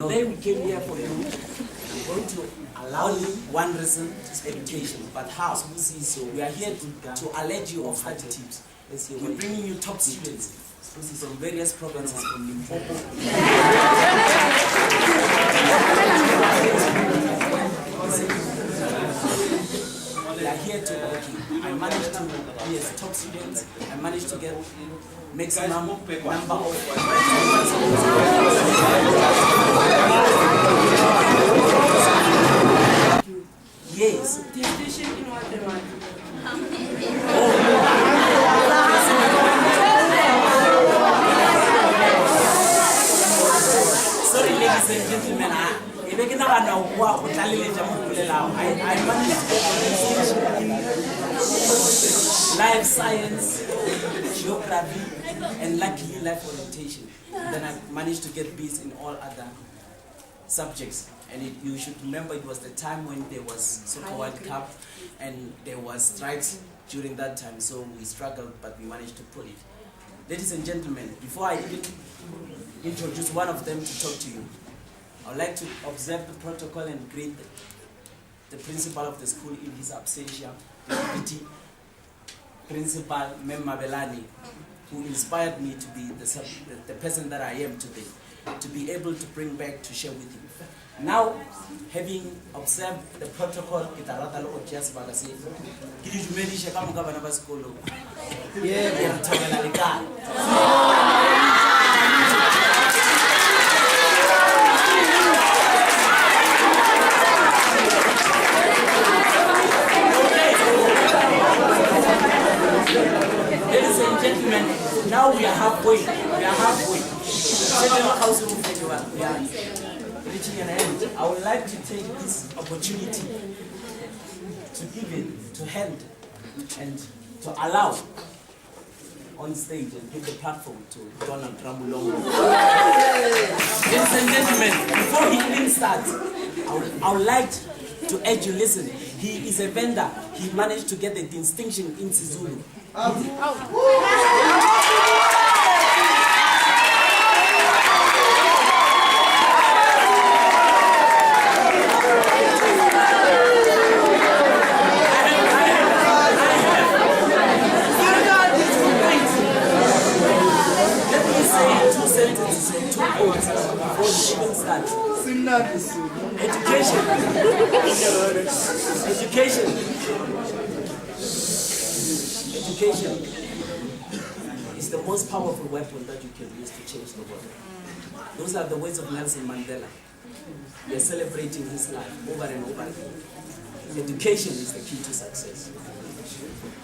Today we came here for you. I'm going to allow you one reason is education, but how? So we are here to allege you of study tips. We're bringing you top students from various provinces from Limpopo. We are here to work you. I managed to be as top students. I managed to get maximum number of yes. Distinction in mathematics. Sorry, ladies and gentlemen, I managed to get a distinction in life science, geography, and luckily life orientation. Then I managed to get B's in all other subjects. And you should remember it was the time when there was Soccer World Cup and there was strikes during that time. So we struggled, but we managed to pull it. Ladies and gentlemen, before I even introduce one of them to talk to you, I would like to observe the protocol and greet the principal of the school in his absentia, the deputy principal, MAMKELI, who inspired me to be the person that I am today, to be able to bring back to share with you. Now, having observed the protocol, ladies and gentlemen, now we are halfway. We are halfway. We are reaching an end. I would like to take this opportunity to give it to hand and to allow on stage and give the platform to Donald Ramulongo. Ladies and gentlemen, before he even starts, I would like to urge you, listen, he is a vendor. He managed to get the distinction in Sizulu. Education is the most powerful weapon that you can use to change the world. Those are the words of Nelson Mandela. We are celebrating his life over and over again. Education is the key to success.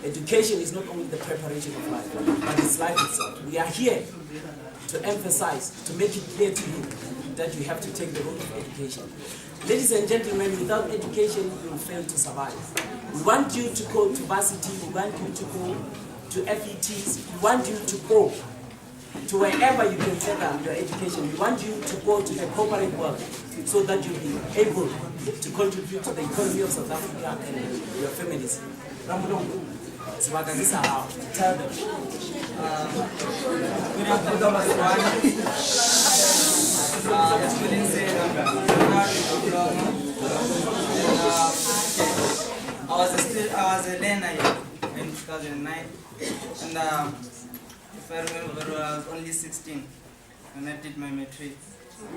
Education is not only the preparation of life, but it's life itself. We are here to emphasize, to make it clear to you that you have to take the road of education. Ladies and gentlemen, without education, you will fail to survive. We want you to go to varsity, we want you to go to FETs, we want you to go to wherever you can further your education. We want you to go to the corporate world so that you'll be able to contribute to the economy of South Africa and your families. Ramulongo, tell them. Good afternoon, I was a learner in 2009, and if I remember very well, I was only 16 when I did my matric,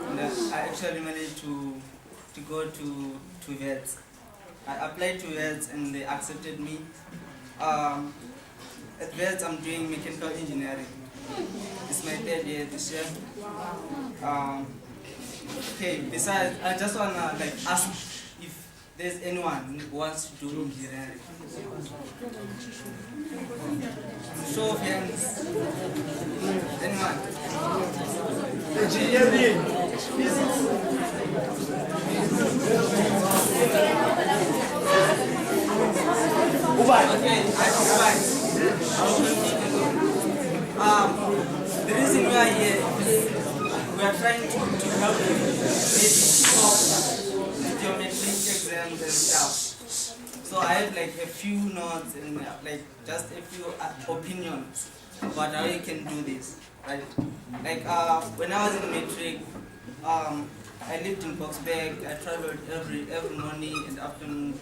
and I actually managed to go to WATTVILLE. I applied to WATTVILLE and they accepted me. At WATTVILLE I'm doing mechanical engineering. It's my 3rd year this year. Okay, besides, I just wanna ask if there's anyone who wants to do engineering. Show of hands. Anyone? Engineering. Okay, the reason we are here is we are trying to help you with your matric exams and stuff. So I have a few notes and just a few opinions about how you can do this, right? When I was in matric, I lived in Boxburg. I traveled every morning and afternoon,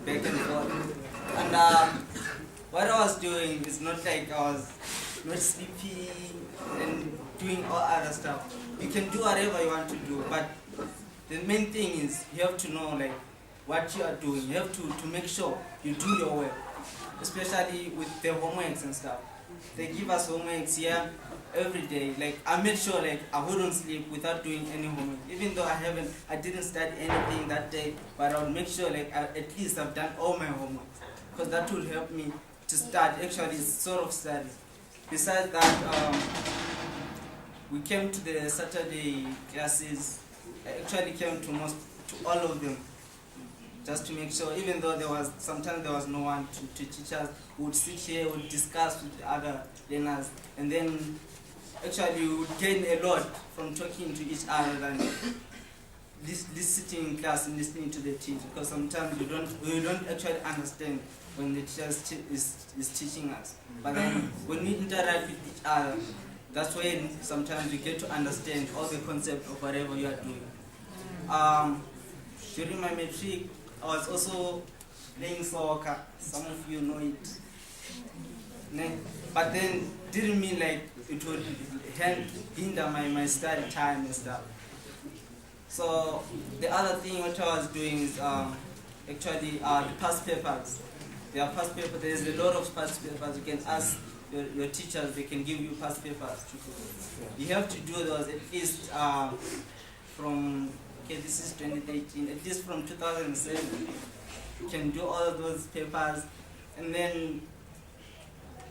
back and forth. And what I was doing is not like I was not sleepy and doing all other stuff. You can do whatever you want to do, but the main thing is you have to know like what you are doing. You have to make sure you do your work, especially with the homeworks and stuff. They give us homeworks here every day. Like I made sure like I wouldn't sleep without doing any homework. Even though I didn't study anything that day, but I would make sure like at least I've done all my homework, because that will help me to start actually sort of study. Besides that, we came to the Saturday classes. I actually came to all of them, just to make sure, even though sometimes there was no one to teach us, we would sit here, we would discuss with the other learners, and then actually we would gain a lot from talking to each other than this sitting in class and listening to the teacher, because sometimes we don't actually understand when the teacher is teaching us. But then when we interact with each other, that's when sometimes we get to understand all the concept of whatever you are doing. During my matric, I was also playing soccer. Some of you know it. But then didn't mean like it would hinder my study time and stuff. So the other thing what I was doing is actually the past papers. There are past papers. There is a lot of past papers. You can ask your teachers. They can give you past papers. You have to do those at least from, okay, this is 2013, at least from 2007. You can do all of those papers and then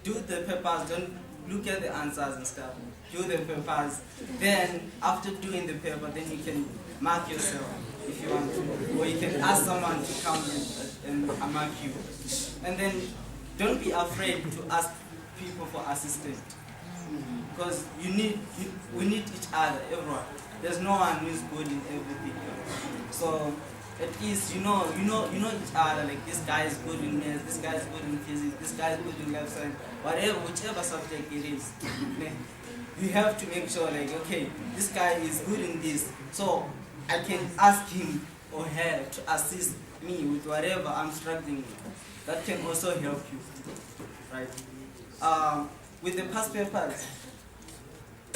do the papers. Don't look at the answers and stuff. Do the papers. Then after doing the paper, then you can mark yourself if you want to, or you can ask someone to come and mark you. And then don't be afraid to ask people for assistance, because we need each other, everyone. There's no one who is good in everything. So at least you know each other. Like this guy is good in math, this guy is good in physics, this guy is good in life science, whichever subject it is. You have to make sure like, okay, this guy is good in this, so I can ask him or her to assist me with whatever I'm struggling with. That can also help you, right? With the past papers,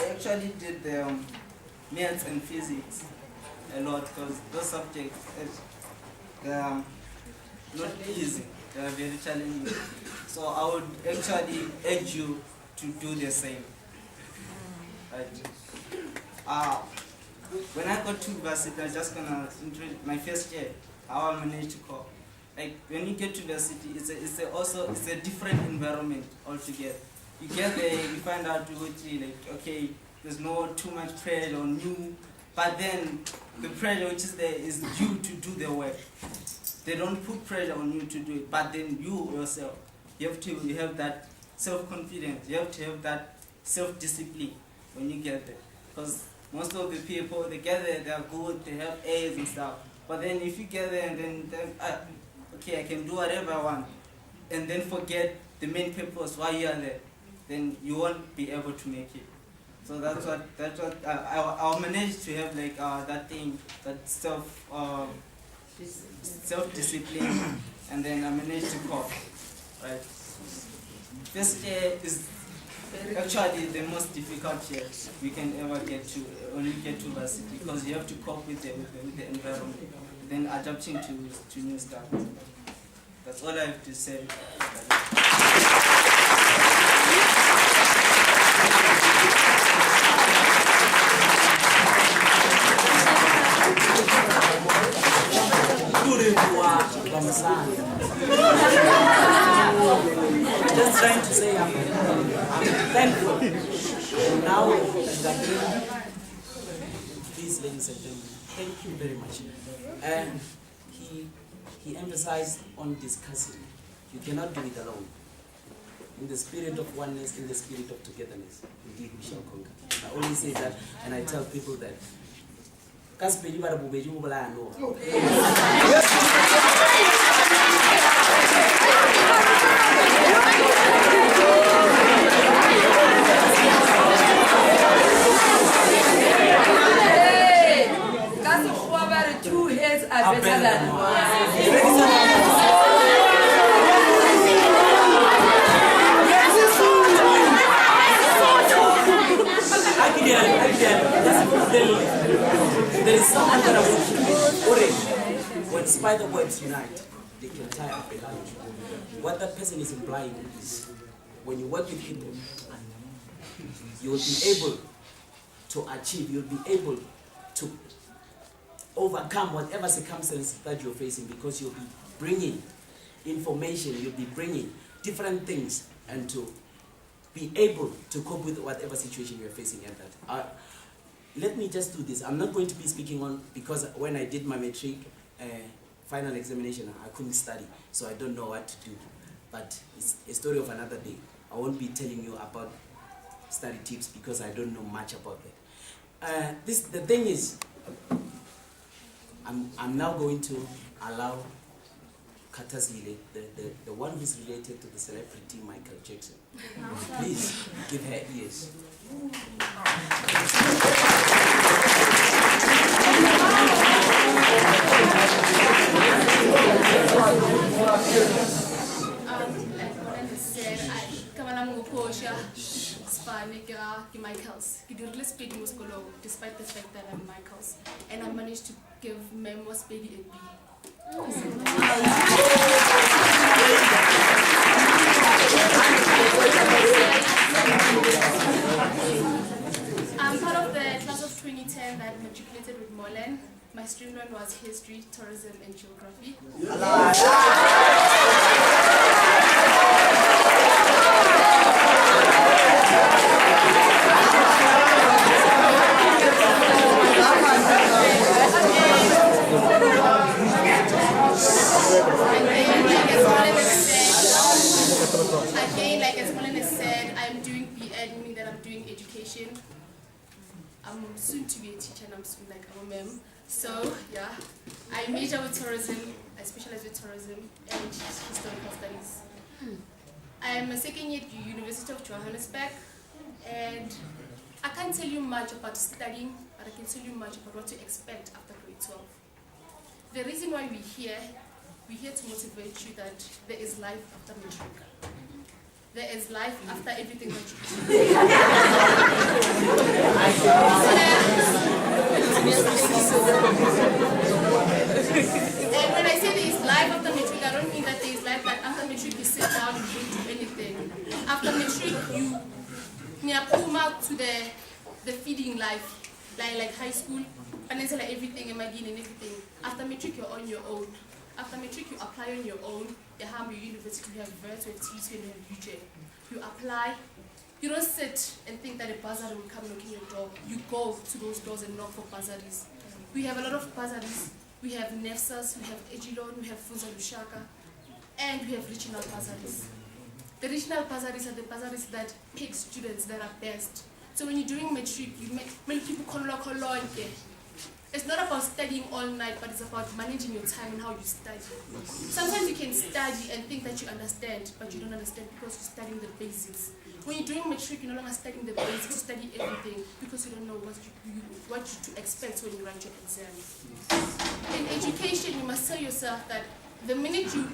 I actually did the maths and physics a lot, because those subjects they are not easy, they are very challenging. So I would actually urge you to do the same. Right? When I got to university, I'm just gonna introduce my first year, how I managed to cope. Like when you get to university, it's a different environment altogether. You get there, you find out like, okay, there's no too much pressure on you, but then the pressure which is there is you to do the work. They don't put pressure on you to do it, but then you yourself, you have that self-confidence, you have to have that self-discipline when you get there. Because most of the people, they get there, they are good, they have A's and stuff. But then if you get there and then okay, I can do whatever I want, and then forget the main purpose why you are there, then you won't be able to make it. So that's what I'll manage to have like that thing, that self-discipline, and then I managed to cope. Right. First year is actually the most difficult year we can ever get to when you get to university, because you have to cope with the environment, then adapting to new stuff. That's all I have to say. Just trying to say I'm thankful. Now, please, ladies and gentlemen, thank you very much. And he emphasized on discussing. You cannot do it alone. In the spirit of oneness, in the spirit of togetherness, indeed we shall conquer. I always say that, and I tell people that. I'm gonna make you already. When spider webs unite, they can tie up a line. What that person is implying is, when you work with people, you will be able to achieve, you'll be able to overcome whatever circumstance that you're facing, because you'll be bringing information, you'll be bringing different things, and to be able to cope with whatever situation you're facing at that. Let me just do this. I'm not going to be speaking on, because when I did my matric final examination, I couldn't study, so I don't know what to do. But it's a story of another day. I won't be telling you about study tips because I don't know much about that. The thing is, I'm now going to allow Katasile, the one who's related to the celebrity Michael Jackson. Please give her ears. Michaels. Despite the fact that I'm Michaels, and I managed to give Moswane a B. I'm part of the class of 2010 that matriculated with Moswane. My streamline was history, tourism, and geography. Again, like as Moswane said, I'm doing BEd, meaning that I'm doing education. I'm soon to be a teacher, and I'm soon like I'm a mem. So yeah, I major with tourism, I specialize with tourism and historical studies. I'm a second year at the University of Johannesburg, and I can't tell you much about studying, but I can tell you much about what to expect after grade 12. The reason why we're here to motivate you that there is life after matric. There is life after everything that you do. And when I say there is life after matric, I don't mean that there is life that after matric you sit down and you don't do anything. After matric you come out to the feeding life, like high school, financial everything, MID and everything. After matric you're on your own. After matric you apply on your own. You have your university, you have VET, you have TC, and you have UJ. You apply. You don't sit and think that a bursary will come knocking your door. You go to those doors and knock for bursaries. We have a lot of bursaries. We have NEFSAs, we have Ejilon, we have Funza Lushaka, and we have regional bursaries. The regional bursaries are the bursaries that pick students that are best. So when you're doing matric, you make people kolonke. It's not about studying all night, but it's about managing your time and how you study. Sometimes you can study and think that you understand, but you don't understand because you're studying the basics. When you're doing matric, you're no longer studying the basics, you study everything because you don't know what to expect when you write your exam. In education, you must tell yourself that the minute you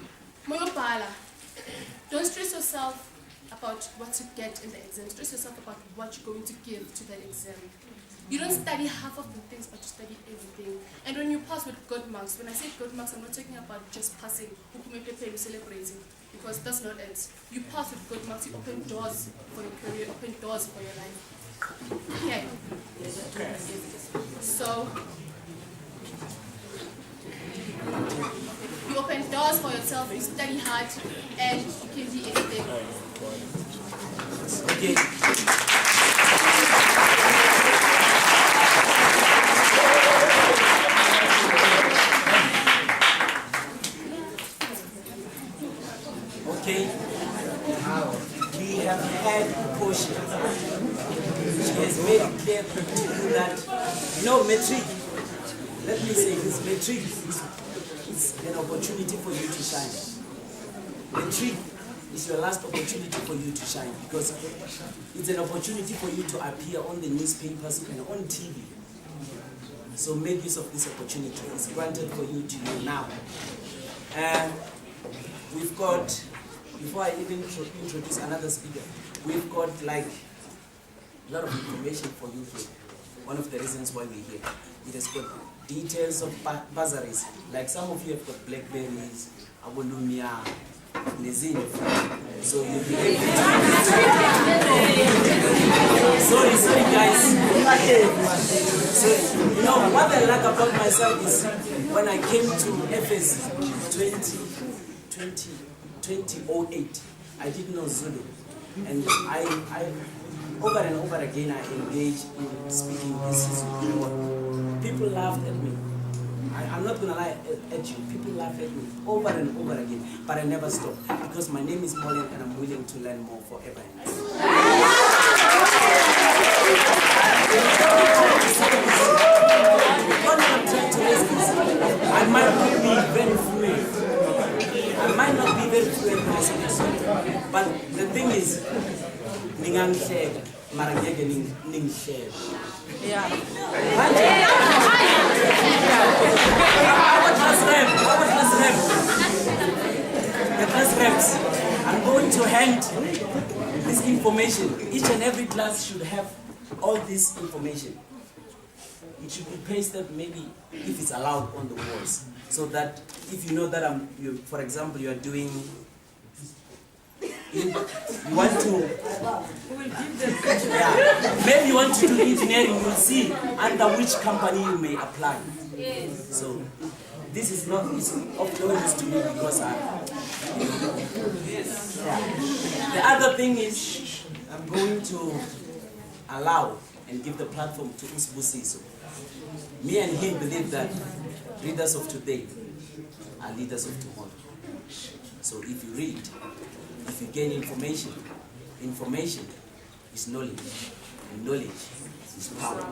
don't stress yourself about what to get in the exam, stress yourself about what you're going to give to that exam. You don't study half of the things, but you study everything. And when you pass with good marks, when I say good marks, I'm not talking about just passing, celebrating, because that's not it. You pass with good marks, you open doors for your career, open doors for your life. Okay. So, you open doors for yourself, you study hard, and you can be anything. Okay. Okay, we have had Portia. She has made it clear to you that, matric, let me say this, matric is an opportunity for you to shine. Matric is your last opportunity for you to shine, because it's an opportunity for you to appear on the newspapers and on TV. So make use of this opportunity. It's granted for you to know now. And we've got, before I even introduce another speaker, we've got like a lot of information for you here. One of the reasons why we're here. It is good. details of bursaries. Like some of you have got blackberries, abulumia, nezine. So you'll be able to. Sorry guys. So you know what I like about myself is when I came to EPHES 2008, I didn't know Zulu. And I over and over again I engaged in speaking this Zulu. People laughed at me. I'm not gonna lie at you. People laugh at me over and over again, but I never stop because my name is Moswane and I'm willing to learn more forever and ever. What I'm trying to raise is I might not be very fluent. I might not be very fluent in this, but the thing is, ningangihleka, mara ngeke ningihleke. Yeah. The class reps, I'm going to hand this information. Each and every class should have all this information. It should be pasted maybe, if it's allowed, on the walls. So that if you know that for example, you are doing, you want to, maybe you want to do engineering, you'll see under which company you may apply. So this is not, it's of no use to me because The other thing is, I'm going to allow and give the platform to Usbusiso. Me and him believe that readers of today are leaders of tomorrow. So if you read, if you gain information, information is knowledge, and knowledge is power.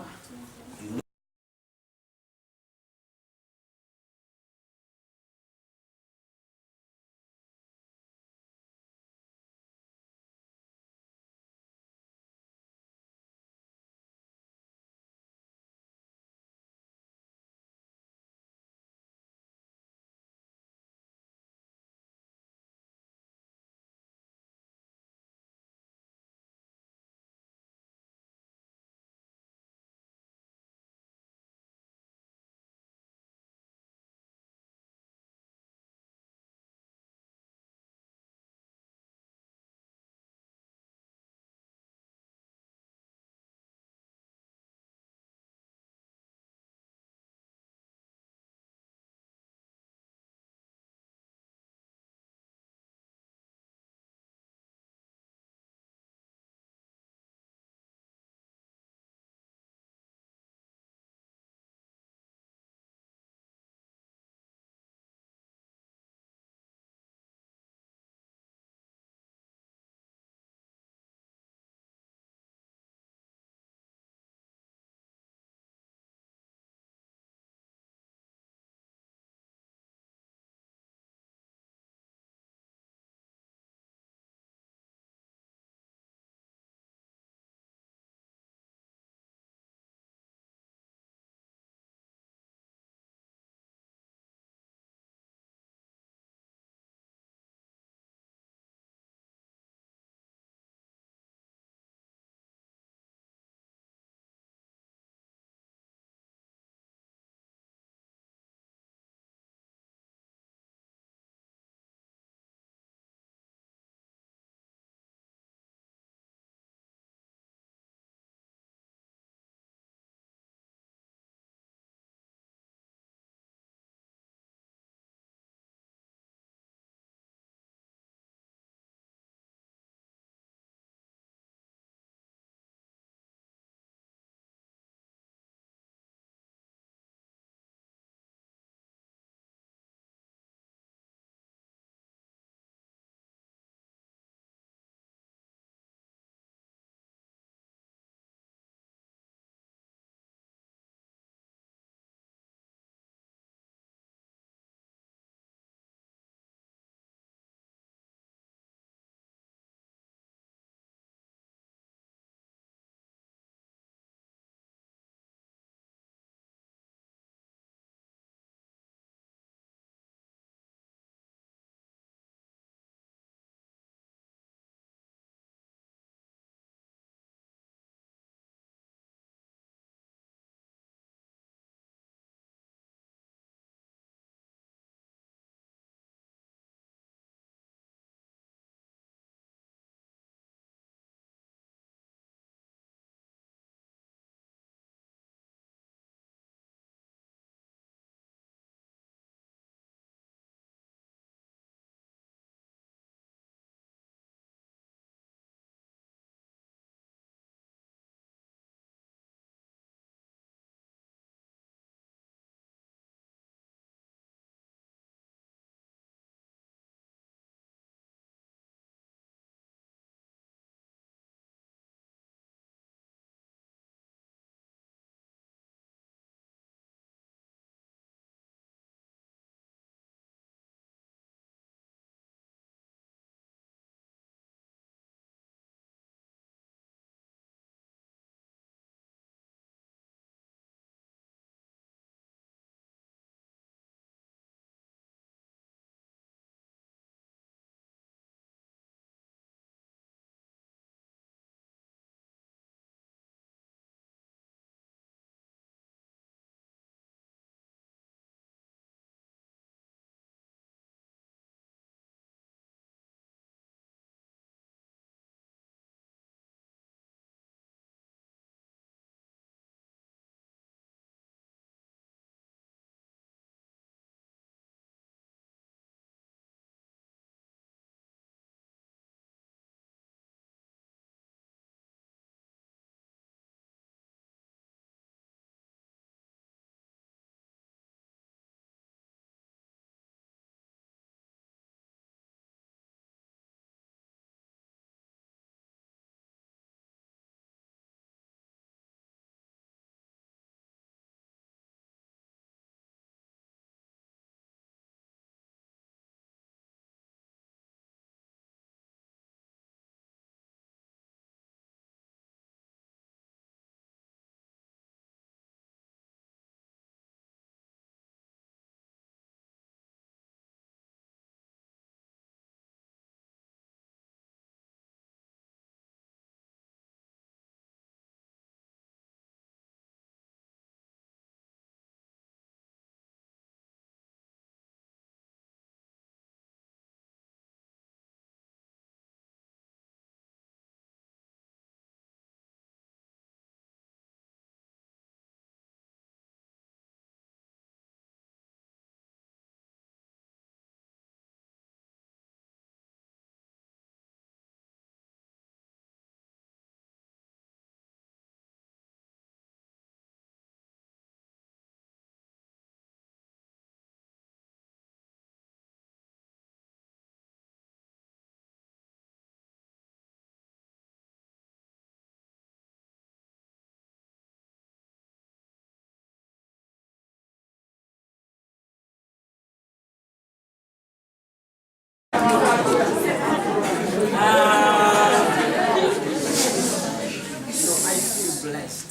blessed.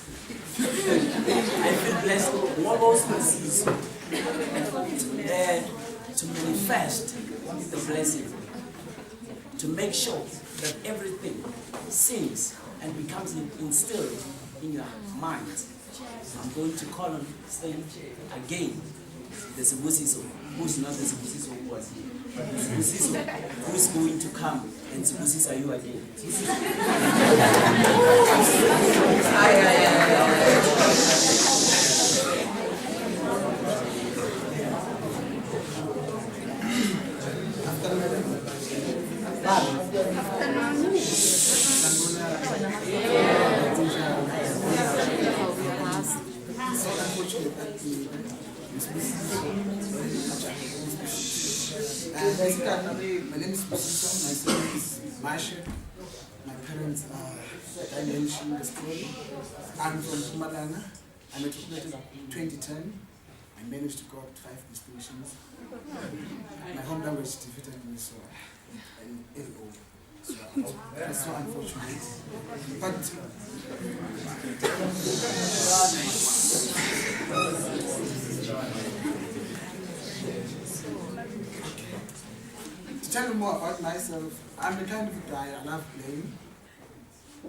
I feel blessed almost to manifest the blessing, to make sure that everything sinks and becomes instilled in your mind. I'm going to call on stage again the Sibusiso, who's not the Sibusiso who was here, but the Sibusiso who's going to come, and Sibusiso, are you again? Basically, my name is Moswane, my son is Masha. My parents are mentioned the story. I'm from Mpumalanga. I matriculated in 2010. I managed to got 5 distinctions. My home language defeated me, so an LO. So that's so unfortunate. But to tell you more about myself, I'm the kind of guy I love playing,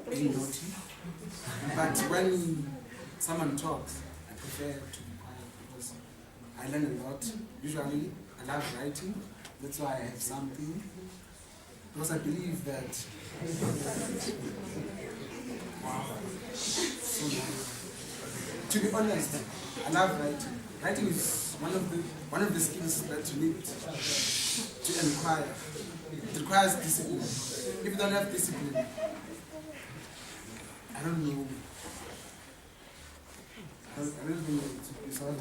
being naughty. But when someone talks, I prefer to be quiet because I learn a lot. Usually, I love writing. That's why I have something. Because I believe that. Wow. So, to be honest, I love writing. Writing is one of the skills that you need to acquire. It requires discipline. If you don't have discipline, I don't know. I don't think it's all that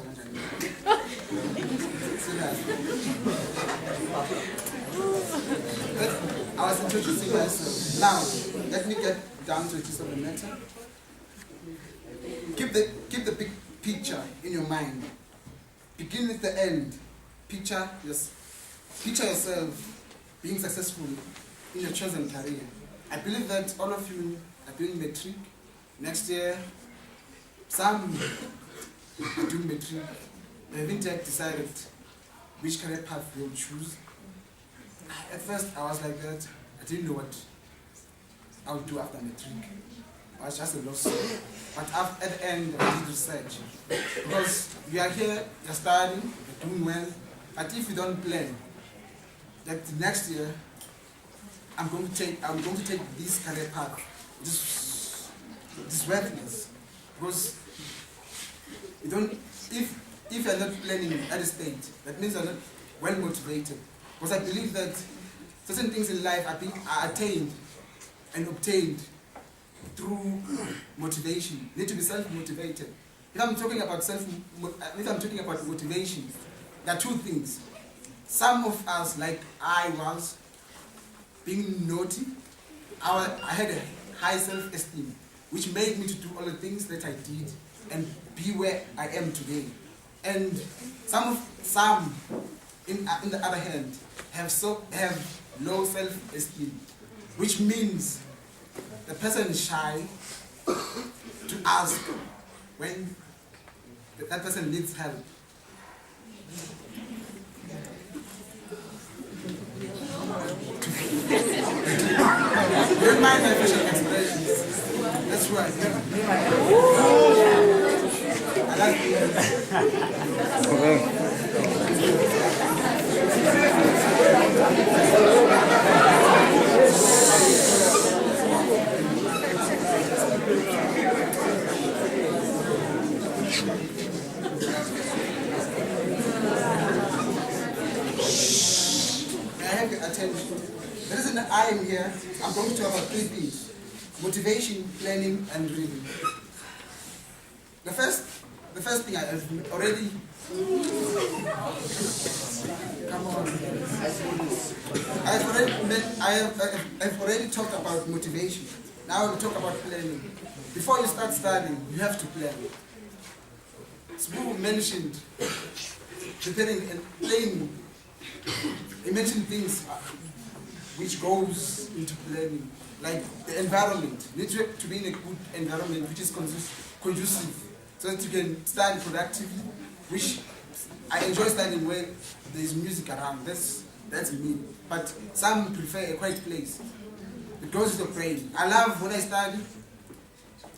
I was introducing myself. Now, let me get down to the gist of the matter. Keep the big picture in your mind. Begin with the end. Picture yourself being successful in your chosen career. I believe that all of you are doing matric next year. Some are doing matric. They haven't yet decided which career path they'll choose. At first, I was like that. I didn't know what I would do after matric. I was just a lost soul. But at the end, I did research. Because you are here, you're studying, you're doing well. But if you don't plan, that next year, I'm going to take this career path, this worthless. Because if you're not planning at a stage, that means you're not well motivated. Because I believe that certain things in life are attained and obtained through motivation. You need to be self-motivated. If I'm talking about motivation, there are two things. Some of us, like I was, being naughty, I had a high self-esteem, which made me to do all the things that I did and be where I am today. And some, in the other hand, have low self-esteem, which means the person is shy to ask when that person needs help. Don't mind my facial expressions. That's right. I like the reason that I am here, I'm going to talk about 3 things: motivation, planning, and reading. The first thing I have already I've already talked about motivation. Now I will talk about planning. Before you start studying, you have to plan. Sbu mentioned preparing and planning. He mentioned things which goes into planning. like the environment. You need to be in a good environment which is conducive, so that you can study productively, which I enjoy studying where there is music around. That's me. But some prefer a quiet place. It goes to the brain. I love when I study,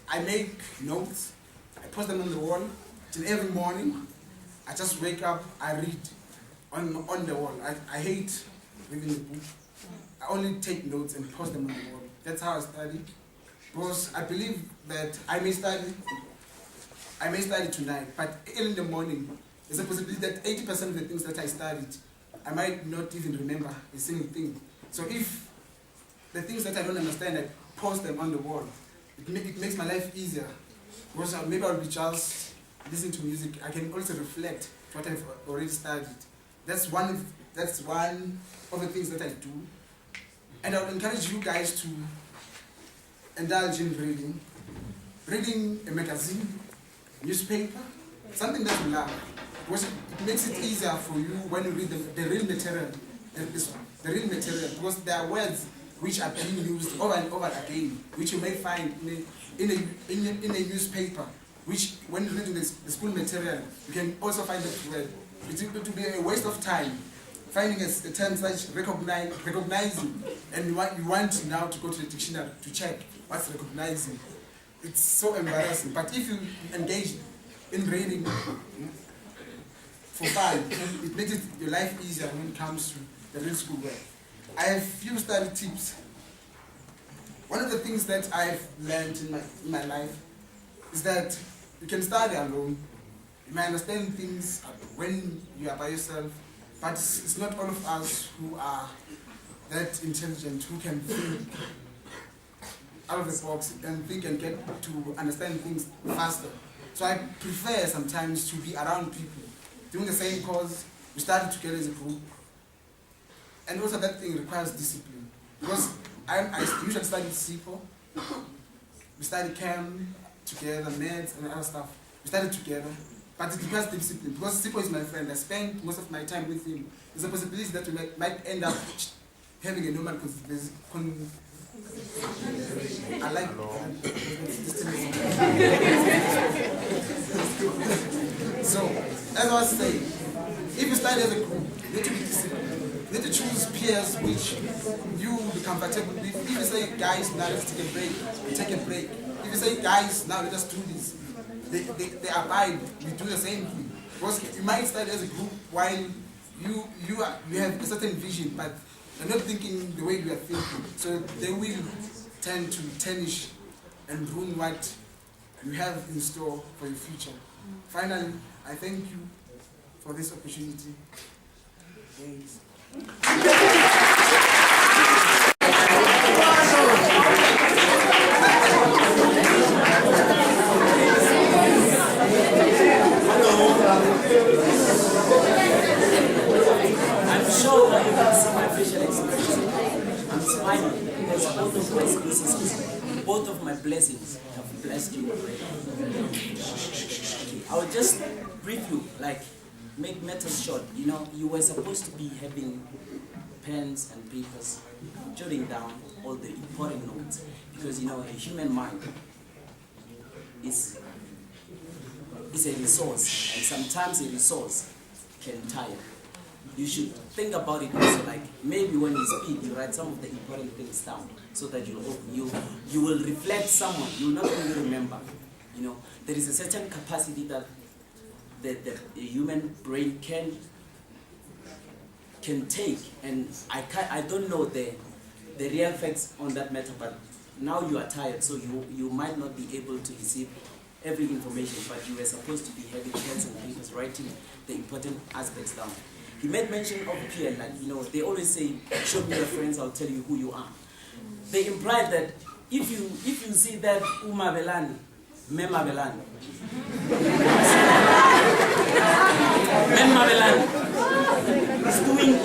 I make notes, I post them on the wall, till every morning, I just wake up, I read on the wall. I hate reading the book. I only take notes and post them on the wall. That's how I study. Because I believe that I may study tonight, but early in the morning, there's a possibility that 80% of the things that I studied, I might not even remember a single thing. So if the things that I don't understand, I post them on the wall, it makes my life easier. Because maybe I'll be just listening to music. I can also reflect what I've already studied. That's one of the things that I do. And I would encourage you guys to indulge in reading. Reading a magazine, newspaper, something that you love. Because it makes it easier for you when you read the real material. The real material, because there are words which are being used over and over again, which you may find in a newspaper, which when reading the school material, you can also find that word. It would be a waste of time finding a term such recognizing, and you want now to go to the dictionary to check what's recognizing. It's so embarrassing. But if you engage in reading for fun, it makes your life easier when it comes to the real school work. I have few study tips. One of the things that I've learned in my life is that you can study alone. You may understand things when you are by yourself, but it's not all of us who are that intelligent, who can think out of the box and think and get to understand things faster. So I prefer sometimes to be around people doing the same course. We study together as a group. And also that thing requires discipline. Because I usually study SIPO. We study chem together, meds and other stuff. We study together. But it requires discipline. Because SIPO is my friend. I spend most of my time with him. There's a possibility that we might end up having a normal I like So, as I was saying, if you study as a group, you need to be disciplined. You need to choose peers which you be comfortable with. If you say, guys, now let's take a break, we take a break. If you say, guys, now let us do this, they abide, we do the same thing. Because you might study as a group while you have a certain vision, but they're not thinking the way you are thinking. So they will tend to tarnish and ruin what you have in store for your future. Finally, I thank you for this opportunity. Thanks. I'm sure that you can see my facial expression. I'm smiling because both of my blessings have blessed you already. I will just brief you, make matters short. You know, you were supposed to be having pens and papers, jotting down all the important notes, because you know a human mind is a resource, and sometimes a resource can tire. You should think about it also, maybe when you speak, you write some of the important things down, so that you will reflect someone. You will not only remember. You know, there is a certain capacity that the human brain can take, and I don't know the real facts on that matter, but now you are tired, so you might not be able to receive every information, but you were supposed to be having pens and papers, writing the important aspects down. He made mention of peer, they always say, show me your friends, I'll tell you who you are. They imply that if you see that Umabelani, Memabelani,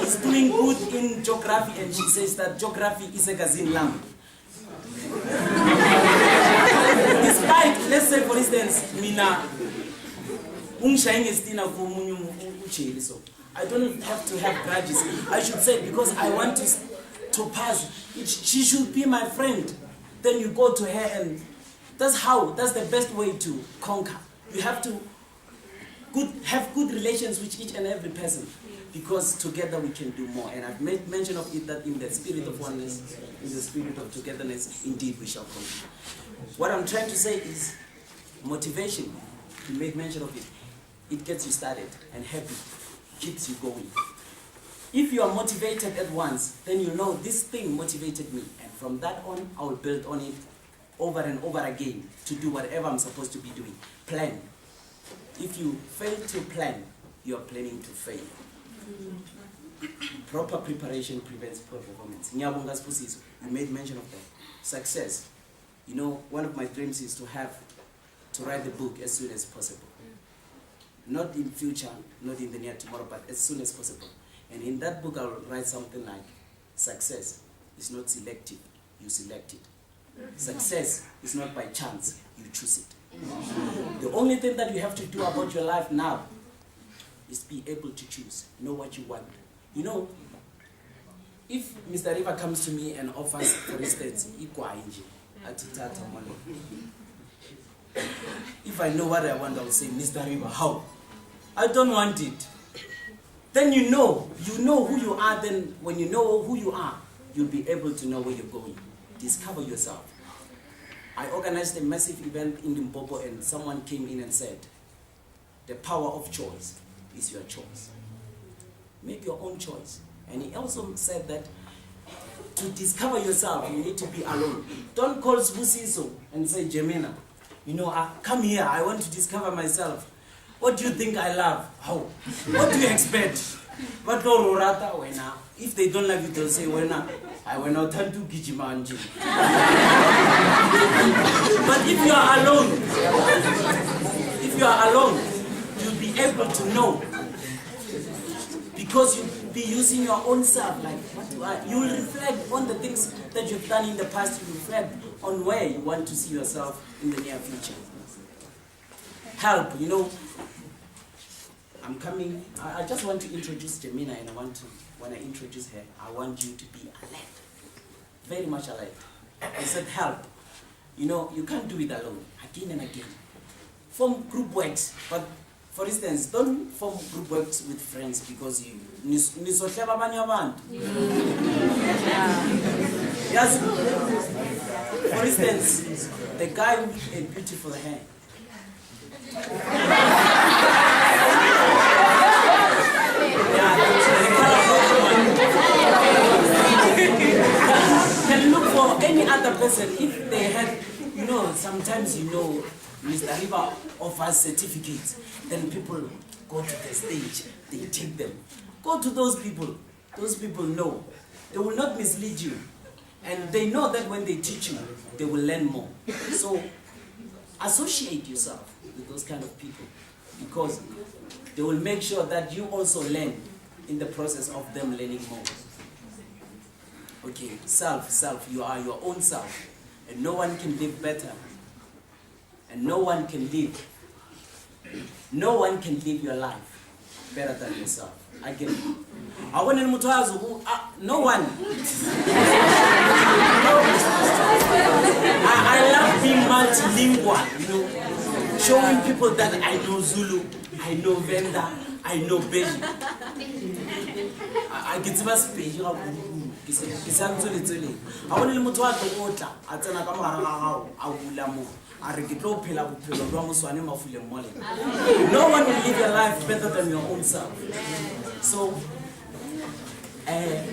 is doing good in geography, and she says that geography is a gazin lamb. Despite, let's say for instance, Mina, so I don't have to have grudges. I should say, because I want to to pass. She should be my friend. Then you go to her, and that's the best way to conquer. You have to have good relations with each and every person, because together we can do more. And I've made mention of it, that in the spirit of oneness, in the spirit of togetherness, indeed we shall conquer. What I'm trying to say is motivation. You made mention of it. It gets you started and happy, keeps you going. If you are motivated at once, then you know this thing motivated me, and from that on, I will build on it over and over again to do whatever I'm supposed to be doing. Plan. If you fail to plan, you are planning to fail. Proper preparation prevents poor performance. You made mention of that. Success. You know, one of my dreams is to write the book as soon as possible. Not in future, not in the near tomorrow, but as soon as possible. And in that book, I'll write something like, success is not selective, you select it. Success is not by chance, you choose it. The only thing that you have to do about your life now is be able to choose, know what you want. You know, if Mr. River comes to me and offers, for instance, if I know what I want, I will say, Mr. River, how? I don't want it. Then you know who you are. Then when you know who you are, you'll be able to know where you're going. Discover yourself. I organized a massive event in Limpopo, and someone came in and said, the power of choice is your choice. Make your own choice. And he also said that to discover yourself, you need to be alone. Don't call Sbusiso and say, Jemina, you know, come here, I want to discover myself. What do you think I love? How? What do you expect? But if they don't love you, they'll say, I will not turn to Gijimanji. But if you are alone, you'll be able to know. Because you'll be using your own self, like, what do I? You will reflect on the things that you've done in the past. You reflect on where you want to see yourself in the near future. Help, you know. I'm coming. I just want to introduce Jemina, and when I introduce her, I want you to be alert. Very much alert. I said help. You know, you can't do it alone. Again and again. Form group works, but for instance, don't form group works with friends because you yes. For instance, the guy with a beautiful hair. Can look for any other person if they had, you know, sometimes you know Mr. River offers certificates, then people go to the stage, they take them. Go to those people know. They will not mislead you. And they know that when they teach you, they will learn more. So associate yourself with those kind of people, because they will make sure that you also learn in the process of them learning more. Okay, self, you are your own self, and no one can live better, and no one can live your life better than yourself. I get it. No one. I love being multilingual, you know, showing people that I know Zulu, I know Venda, I know Belgian. I get to speak. I want to move to water. I tell no one will live your life better than your own self. So,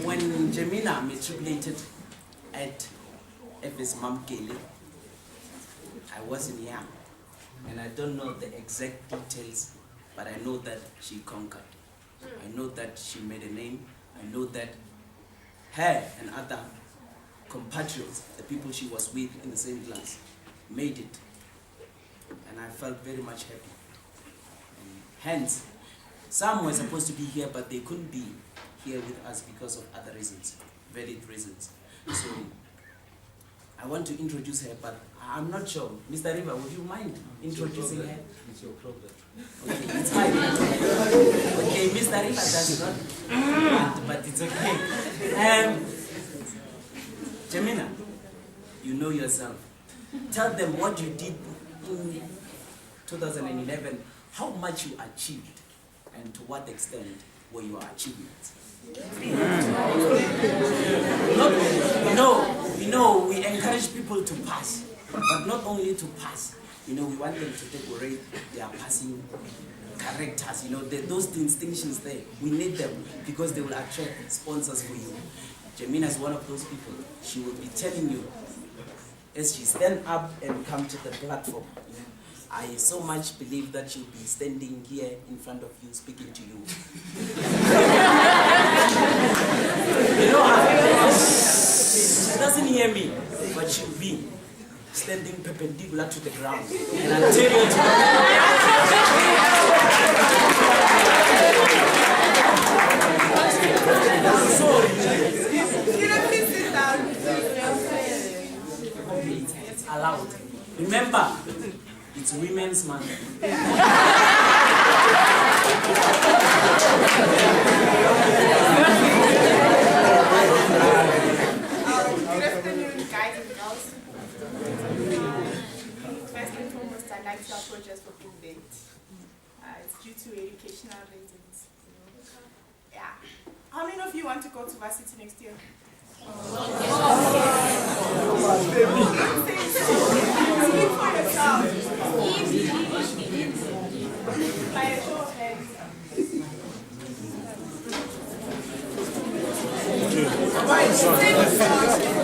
when Jemina matriculated at EPHES MAMKELI, I wasn't young, and I don't know the exact details, but I know that she conquered. I know that she made a name. I know that her and other compatriots, the people she was with in the same class, made it. And I felt very much happy. And hence, some were supposed to be here, but they couldn't be here with us because of other reasons, valid reasons. So I want to introduce her, but I'm not sure. Mr. River, would you mind introducing her? It's your problem. Okay, it's fine. Okay, Mr. River does not want, but it's okay. Jemina, you know yourself. Tell them what you did in 2011, how much you achieved, and to what extent were your achievements. We encourage people to pass, but not only to pass. We want them to decorate their passing characters. Those distinctions there, we need them because they will attract sponsors for you. Jemina is one of those people. She will be telling you as she stand up and come to the platform. I so much believe that she'll be standing here in front of you, speaking to you. She doesn't hear me, but she'll be standing perpendicular to the ground. And I'll tell you it's allowed. Remember, it's Women's Month. Good afternoon, guys and girls. First and foremost, I'd like to apologize for being late. It's due to educational reasons. Yeah. How many of you want to go to varsity next year? Speak for yourself. By a show of hands.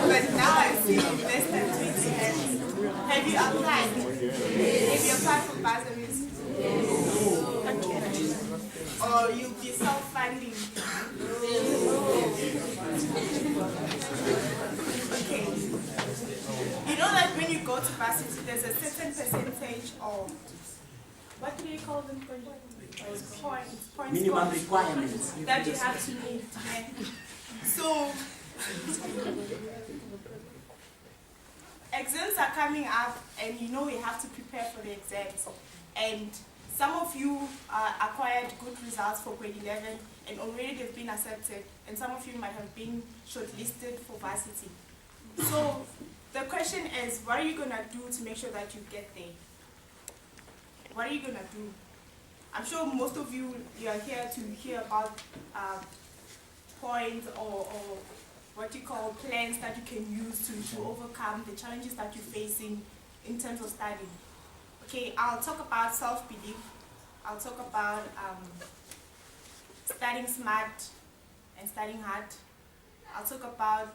But now I see less than 20 hands. Have you applied? Have you applied for bursaries? Or you'll be self-funding? Okay. You know that when you go to varsity, there's a certain percentage of, what do they call them? Points. Minimum requirements That you have to meet. So, exams are coming up, and you have to prepare for the exams. And some of you acquired good results for grade 11, and already they've been accepted, and some of you might have been shortlisted for varsity. So the question is, what are you going to do to make sure that you get there? What are you going to do? I'm sure most of you are here to hear about points or what you call plans that you can use to overcome the challenges that you're facing in terms of studying. Okay, I'll talk about self-belief. I'll talk about studying smart and studying hard. I'll talk about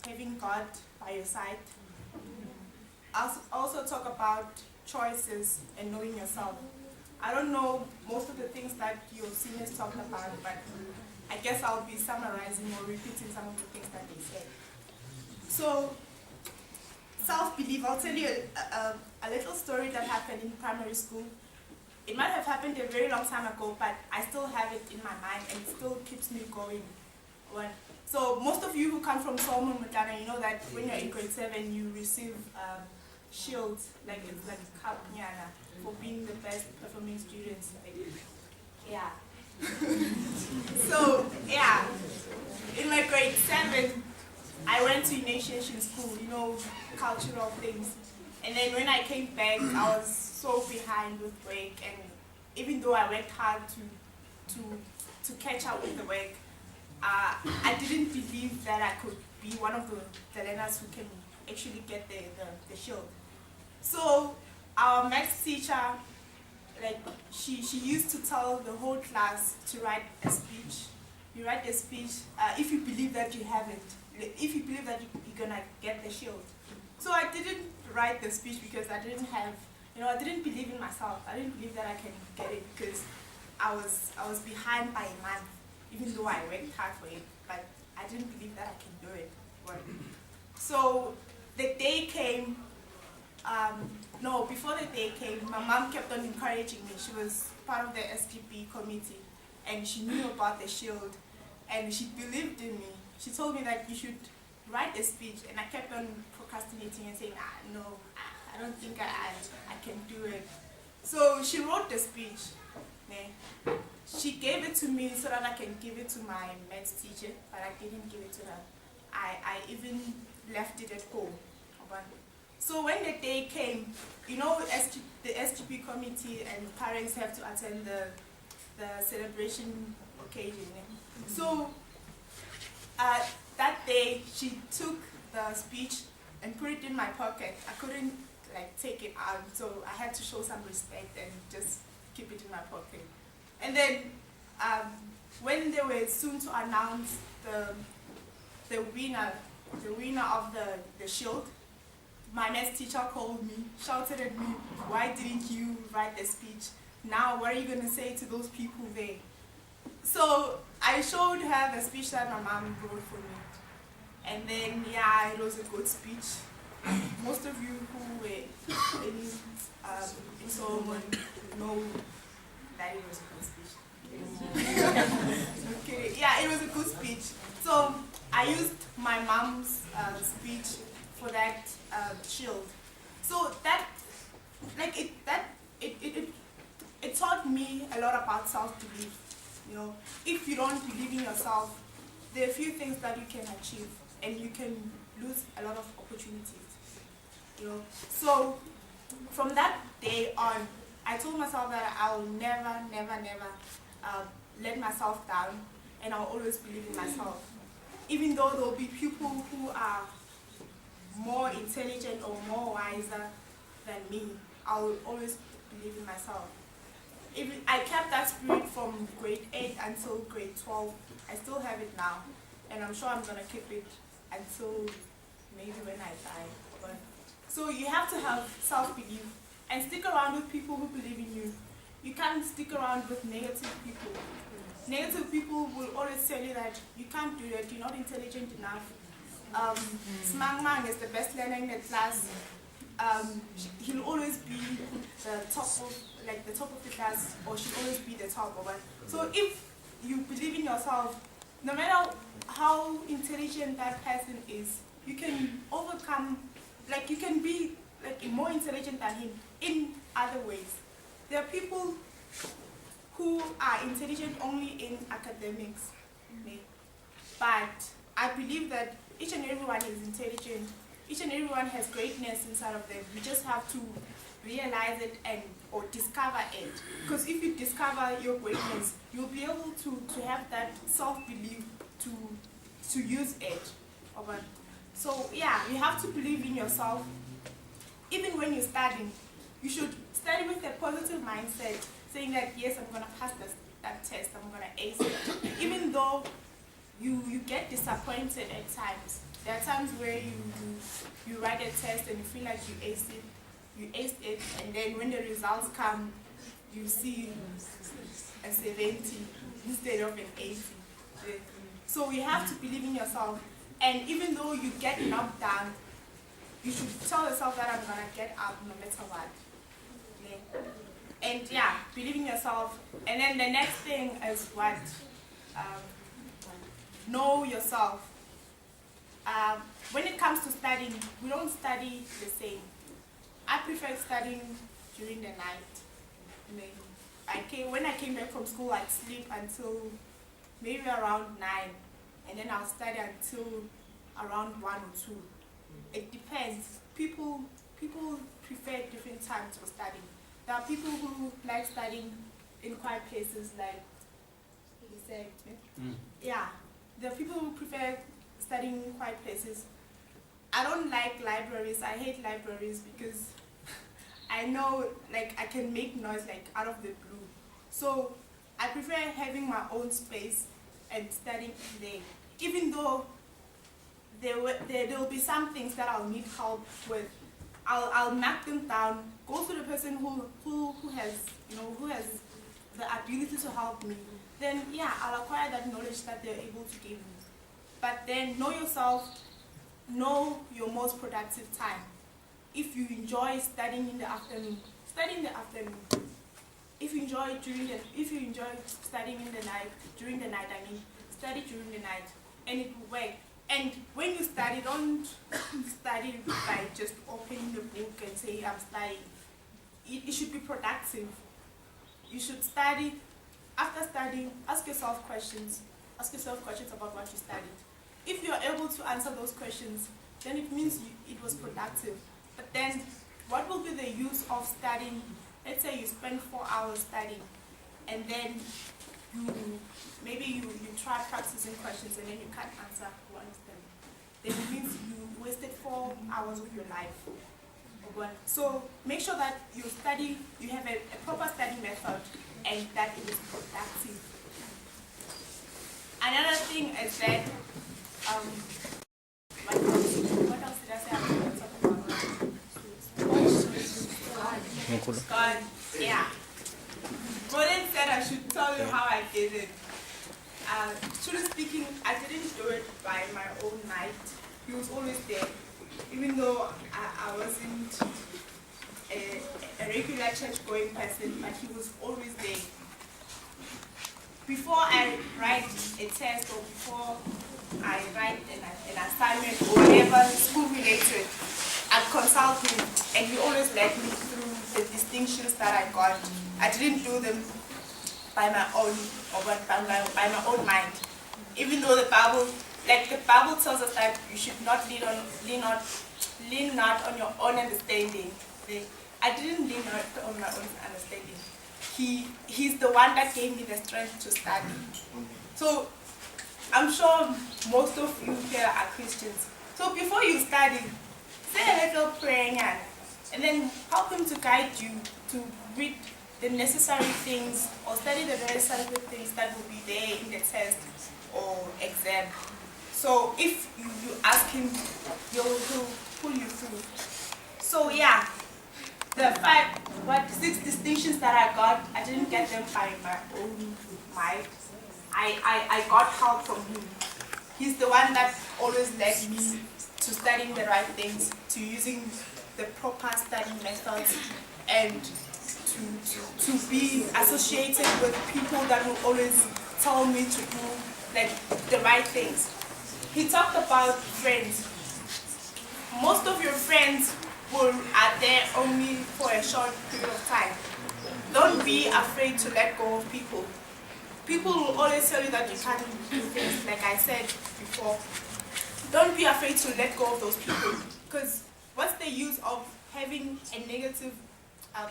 having God by your side. I'll also talk about choices and knowing yourself. I don't know most of the things that your seniors talked about, but I guess I'll be summarizing or repeating some of the things that they said. So, self-belief, I'll tell you a little story that happened in primary school. It might have happened a very long time ago, but I still have it in my mind and it still keeps me going. So most of you who come from Solomon Mutana, you know that when you're in grade 7, you receive shields, it's like a cup for being the best performing students. Yeah. So, yeah, in my grade 7, I went to initiation school, cultural things. And then when I came back, I was so behind with work, and even though I worked hard to catch up with the work, I didn't believe that I could be one of the learners who can actually get the shield. So our maths teacher, she used to tell the whole class to write a speech. You write the speech if you believe that you have it, if you believe that you're gonna get the shield. So I didn't write the speech because I didn't have, I didn't believe in myself. I didn't believe that I can get it because I was behind by a month, even though I worked hard for it. But I didn't believe that I can do it. So the day came. Before the day came, my mom kept on encouraging me. She was part of the SGP committee, and she knew about the shield, and she believed in me. She told me that you should write a speech, and I kept on procrastinating and saying, no, I don't think I can do it. So she wrote the speech. She gave it to me so that I can give it to my maths teacher, but I didn't give it to her. I even left it at home. So when the day came, you know, the SGP committee and parents have to attend the celebration occasion. So that day, she took the speech and put it in my pocket. I couldn't like take it out, so I had to show some respect and just keep it in my pocket. And then when they were soon to announce the winner of the shield, my maths teacher called me, shouted at me, "Why didn't you write the speech? Now what are you going to say to those people there?" So I showed her the speech that my mom wrote for me. And then, yeah, it was a good speech. Most of you who were in Solomon know that it was a good speech. Okay. Yeah, it was a good speech. So I used my mom's speech for that shield. So that, like it taught me a lot about self-belief. You know, if you don't believe in yourself, there are a few things that you can achieve, and you can lose a lot of opportunities. You know, so from that day on, I told myself that I will never let myself down, and I'll always believe in myself. Even though there will be people who are more intelligent or more wiser than me, I will always believe in myself. I kept that spirit from grade 8 until grade 12. I still have it now, and I'm sure I'm going to keep it until maybe when I die. But, so you have to have self-belief and stick around with people who believe in you. You can't stick around with negative people. Negative people will always tell you that you can't do that, you're not intelligent enough. Smang is the best learner in the class. He'll always be the top of the class, or she'll always be the top of it. So if you believe in yourself, no matter how intelligent that person is, you can overcome, like you can be like more intelligent than him in other ways. There are people who are intelligent only in academics, but I believe that each and everyone is intelligent. Each and everyone has greatness inside of them. You just have to realize it or discover it. Because if you discover your greatness, you'll be able to have that self-belief to use it. So yeah, you have to believe in yourself. Even when you're studying, you should study with a positive mindset, saying that yes, I'm going to pass that test, I'm going to ace it. Even though you get disappointed at times. There are times where you write a test and you feel like you aced it, and then when the results come, you see a 70 instead of an 80. So you have to believe in yourself, and even though you get knocked down, you should tell yourself that I'm gonna get up no matter what. And yeah, believe in yourself. And then the next thing is what? Know yourself. When it comes to studying, we don't study the same. I prefer studying during the night. When I came back from school, I'd sleep until maybe around 9, and then I'll study until around 1 or 2. It depends. People prefer different times for studying. There are people who like studying in quiet places, like he said. Yeah, there are people who prefer studying in quiet places. I don't like libraries. I hate libraries because I know like I can make noise like out of the blue. So I prefer having my own space and studying there. Even though there will be some things that I'll need help with, I'll mark them down. Go to the person who has the ability to help me. Then yeah, I'll acquire that knowledge that they're able to give me. But then know yourself, know your most productive time. If you enjoy studying in the afternoon, study in the afternoon. If you enjoy studying in the night, during the night, study during the night, and it will work. And when you study, don't study by just opening the book and say I'm studying. It should be productive. You should study. After studying, ask yourself questions. Ask yourself questions about what you studied. If you're able to answer those questions, then it means it was productive. But then, what will be the use of studying? Let's say you spend 4 hours studying, and then maybe you try practicing questions and then you can't answer one of them. Then it means you wasted 4 hours of your life. So make sure that you study, you have a proper study method, and that it is productive. Another thing is that, what else did I say? I was talking about God, yeah. Morgan said I should tell you how I did it. Truly speaking, I didn't do it by my own might. He was always there. Even though I wasn't a regular church-going person, but he was always there. Before I write a test or before I write an assignment or whatever school-related, I'd consult him, and he always led me through the distinctions that I got. I didn't do them by my own by my own mind. Even though the Bible tells us that you should not lean not on your own understanding. I didn't lean not on my own understanding. He's the one that gave me the strength to study. So I'm sure most of you here are Christians. So before you study, say a little prayer and then help him to guide you to read the necessary things or study the necessary things that will be there in the test or exam. So if you ask him, he'll pull you through. So yeah, the 6 distinctions that I got, I didn't get them by my own might. I got help from him. He's the one that always led me to studying the right things, to using the proper study methods, and to be associated with people that will always tell me to do the right things. He talked about friends. Most of your friends are there only for a short period of time. Don't be afraid to let go of people. People will always tell you that you can't do things, like I said before. Don't be afraid to let go of those people, because what's the use of having a negative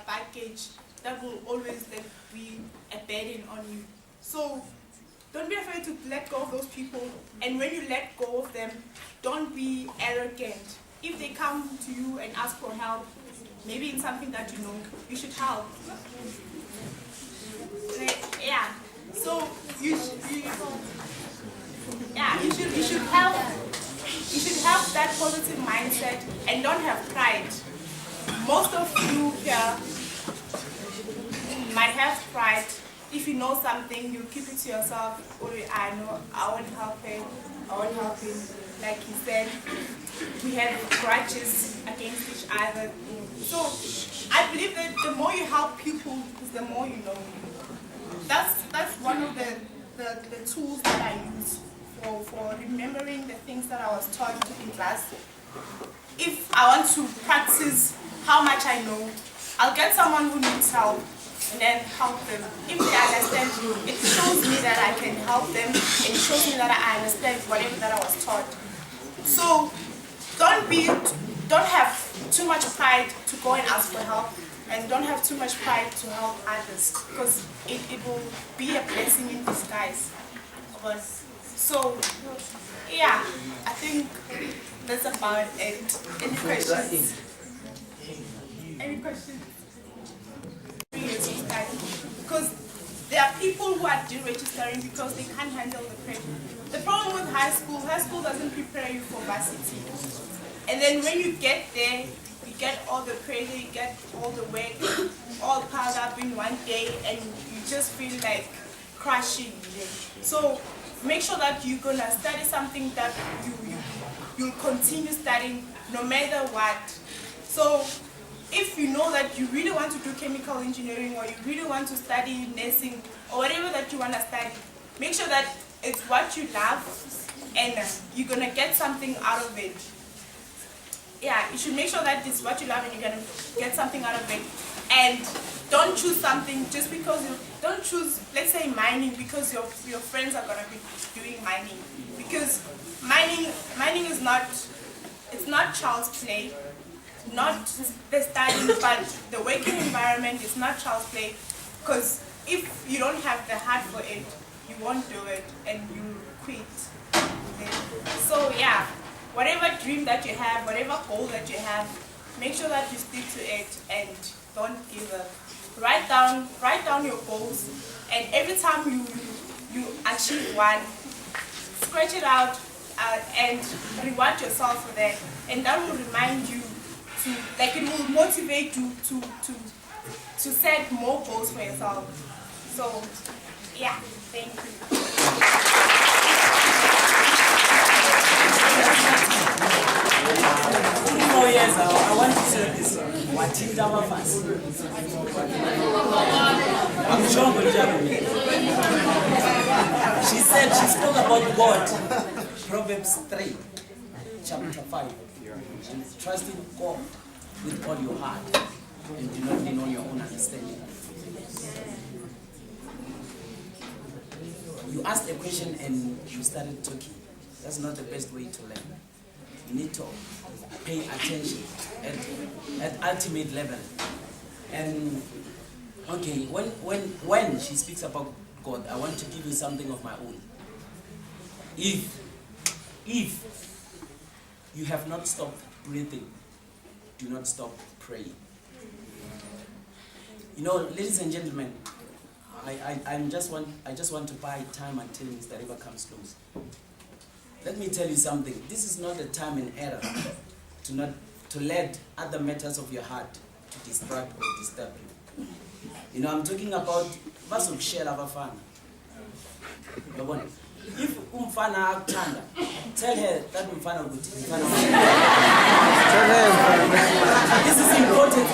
baggage that will always be a burden on you? So don't be afraid to let go of those people, and when you let go of them, don't be arrogant. If they come to you and ask for help, maybe in something that you know, you should help. Yeah. So you should have that positive mindset and don't have pride. Most of you here might have pride. If you know something, you keep it to yourself. Or I know, I won't help him. I won't help him. Like he said, we have grudges against each other. So I believe that the more you help people, the more you know. That's one of the tools that I use for remembering the things that I was taught in class. If I want to practice how much I know, I'll get someone who needs help and then help them. If they understand, it shows me that I can help them, and it shows me that I understand whatever that I was taught. So don't have too much pride to go and ask for help, and don't have too much pride to help others, because it will be a blessing in disguise. So yeah, I think that's about it. Any questions? Any questions? Because there are people who are deregistering because they can't handle the pressure. The problem with high school doesn't prepare you for varsity. And then when you get there, you get all the pressure, you get all the work, all piled up in one day, and you just feel like crashing. So make sure that you're gonna study something that you'll continue studying no matter what. So if you know that you really want to do chemical engineering, or you really want to study nursing, or whatever that you want to study, make sure that it's what you love and you're going to get something out of it. Yeah, you should make sure that it's what you love and you're going to get something out of it. And don't choose something just because don't choose, let's say, mining because your friends are going to be doing mining. Because mining is not it's not child's play, not the studying, but the working environment is not child's play, because if you don't have the heart for it, you won't do it and you quit. So yeah, whatever dream that you have, whatever goal that you have, make sure that you stick to it and don't give up. Write down your goals, and every time you achieve one, scratch it out and reward yourself for that, and that will remind you to, like, it will motivate you to set more goals for yourself. So yeah, thank you. 4 years, I want to say this. WATTVILLE fans. I'm sure she said, she spoke about God. Proverbs 3, chapter 5. Trust in God with all your heart and do not lean on your own understanding. You asked a question and you started talking. That's not the best way to learn. You need to pay attention at ultimate level. And okay, when she speaks about God, I want to give you something of my own. If you have not stopped breathing, do not stop praying. You know, ladies and gentlemen, I just want to buy time until Mr. River comes close. Let me tell you something. This is not a time and era to let other matters of your heart to distract or disturb you. You know, I'm talking about bazokushela abafana. Yabona. If umfana akuthanda, tell her that umfana ukuthi umfana. This is important.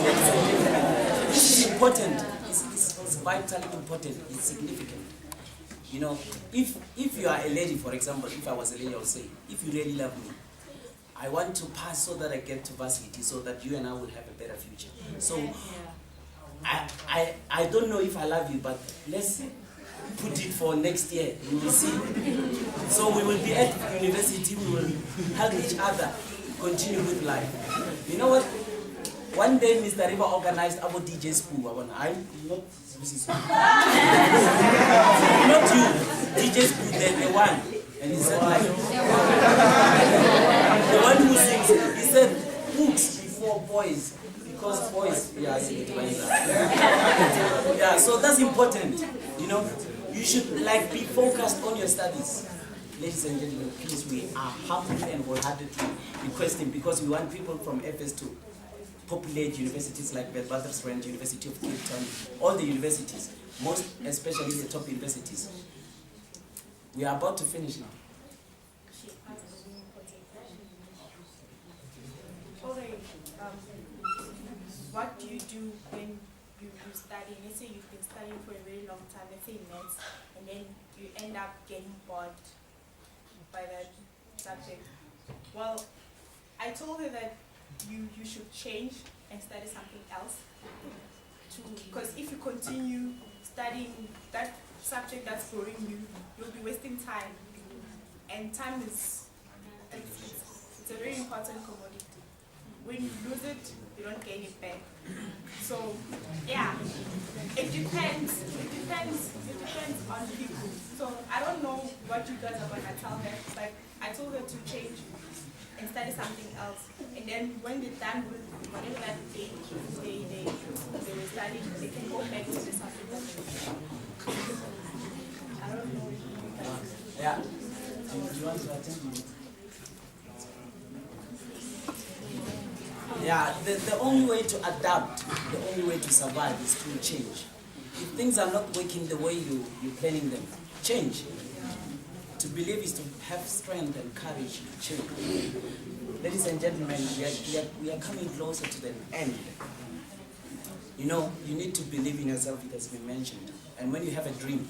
This is important. It's vitally important. It's significant. You know, if you are a lady, for example, if I was a lady, I would say, if you really love me, I want to pass so that I get to varsity, so that you and I will have a better future. So, I don't know if I love you, but let's put it for next year. We will see. So we will be at university. We will help each other continue with life. You know what? One day, Mr. River organized our DJ school. I'm not. Not you, DJ school, the one. And he said, like, the one who sings, he said, books before boys, because boys, yeah, so that's important, you know. You should, like, be focused on your studies. Ladies and gentlemen, please, we are humbly and wholeheartedly requesting, because we want people from EPHES to populate universities like Witwatersrand, University of Cape Town, all the universities, most especially the top universities. We are about to finish now. Okay, what do you do when you study? Let's say you've been studying for a very long time, let's say maths, and then you end up getting bored by that subject. Well, I told her that you should change and study something else, because if you continue studying that subject that's boring you, you'll be wasting time, and time is it's a very important commodity. When you lose it, you don't gain it back. So yeah, it depends on people. So I don't know what you guys are gonna tell her, but I told her to change and study something else. And then when they're done with whatever that they were studying, they can go back to the subject that they were. I don't know if you guys. Yeah. Do you want to attend? Yeah, the only way to adapt, the only way to survive is to change. If things are not working the way you're planning them, change. To believe is to have strength and courage to change. Ladies and gentlemen, we are coming closer to the end. You know, you need to believe in yourself, it has been mentioned. And when you have a dream,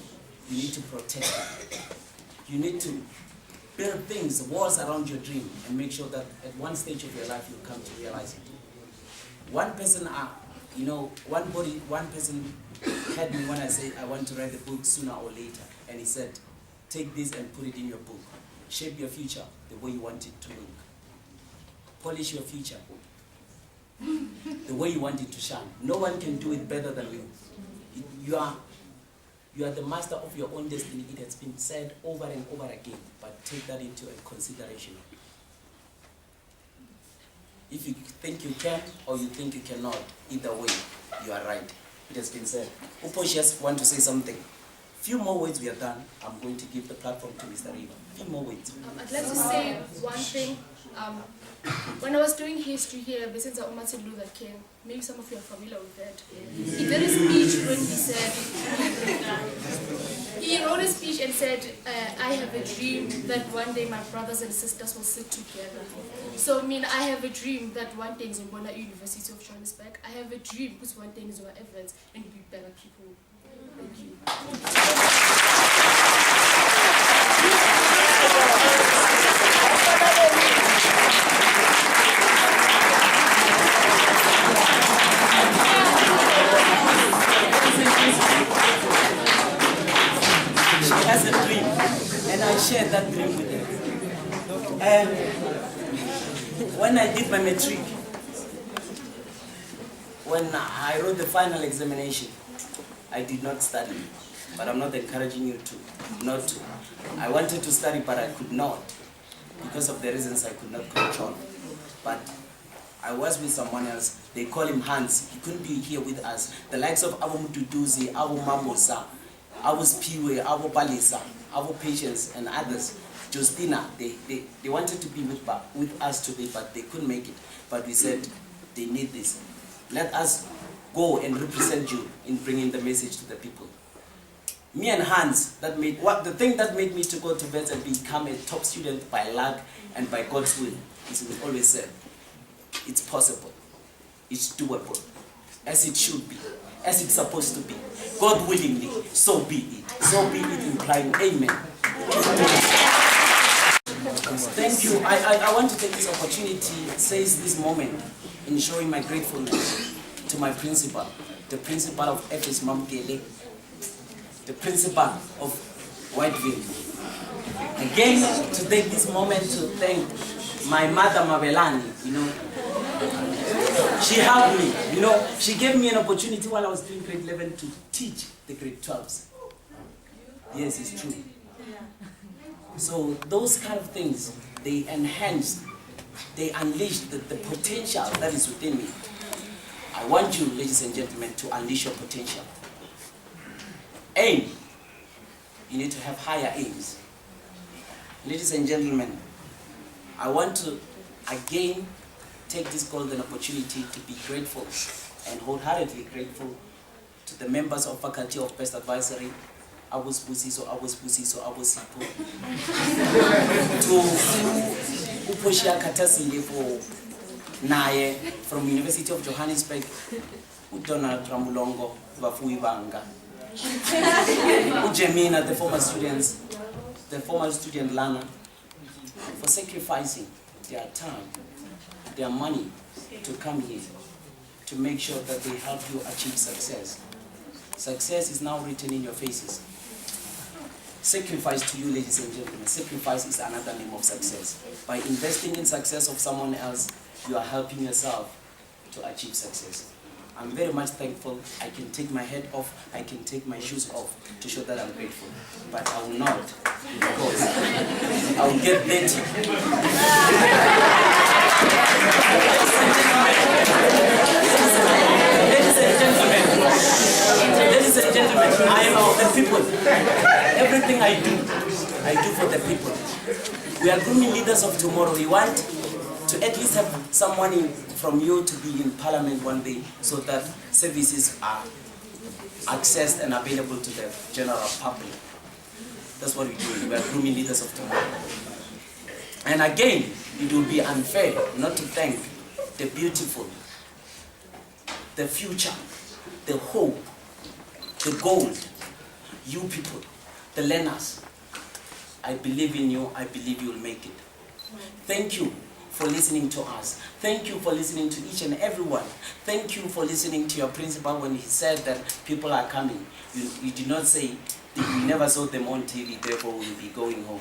you need to protect it. You need to build things, walls around your dream, and make sure that at one stage of your life you come to realize it. One person, one person had me when I said I want to write the book sooner or later, and he said, take this and put it in your book. Shape your future the way you want it to look. polish your future the way you want it to shine. No one can do it better than you. You are the master of your own destiny. It has been said over and over again, but take that into consideration. If you think you can or you think you cannot, either way, you are right. It has been said. Upo just want to say something. Few more words we are done. I'm going to give the platform to Mr. Riva. Few more words. I'd like to say one thing. When I was doing history here, besides Martin Luther King, maybe some of you are familiar with that. He did a speech when he wrote a speech and said, I have a dream that one day my brothers and sisters will sit together. So I have a dream that one day in Zimbabwe University of Johannesburg, I have a dream because one day in Zimbabwe EPHES and be better people. Thank you. She has a dream, and I shared that dream with her. And when I did my matric, when I wrote the final examination, I did not study, but I'm not encouraging you to not to. I wanted to study, but I could not because of the reasons I could not control. But I was with someone else. They call him Hans. He couldn't be here with us. The likes of Abu Mutuduzi, Abu Mamosa, Abu Spiwe, Abu Palisa, Abu Patience, and others. Justina, they wanted to be with us today, but they couldn't make it. But we said, they need this. Let us go and represent you in bringing the message to the people. Me and Hans, the thing that made me to go to VETS and become a top student by luck and by God's will is we always said, it's possible, it's doable, as it should be, as it's supposed to be. God willingly, so be it. So be it, implying amen. Thank you. I want to take this opportunity, seize this moment, in showing my gratefulness to my principal, the principal of EPHES MAMKELI, the principal of WATTVILLE. Again, to take this moment to thank my mother Mabelani, she helped me, she gave me an opportunity while I was doing grade 11 to teach the grade 12s. Yes, it's true. So those kind of things, they enhanced, they unleashed the potential that is within me. I want you, ladies and gentlemen, to unleash your potential. Aim. You need to have higher aims. Ladies and gentlemen, I want to again take this golden opportunity to be grateful and wholeheartedly grateful to the members of Faculty of Best Advisory, Abus Busiso, Abusipo, to Uposhia Katasile for Naye from University of Johannesburg, Donald Ramulongo, Vafui Banga, Ujemina, the former student Lana, for sacrificing their time, their money to come here, to make sure that they help you achieve success. Success is now written in your faces. Sacrifice to you, ladies and gentlemen. Sacrifice is another name of success. By investing in success of someone else, you are helping yourself to achieve success. I'm very much thankful. I can take my head off, I can take my shoes off to show that I'm grateful. But I will not, because I will get dirty. Ladies and gentlemen, I am of the people. Everything I do for the people. We are grooming leaders of tomorrow. We want to at least have someone from you to be in Parliament one day, so that services are accessed and available to the general public. That's what we do. We are grooming leaders of tomorrow. And again, it will be unfair not to thank the beautiful, the future, the hope, the gold, you people, the learners. I believe in you. I believe you will make it. Thank you for listening to us. Thank you for listening to each and everyone. Thank you for listening to your principal when he said that people are coming. You did not say, we never saw them on TV, therefore we'll be going home.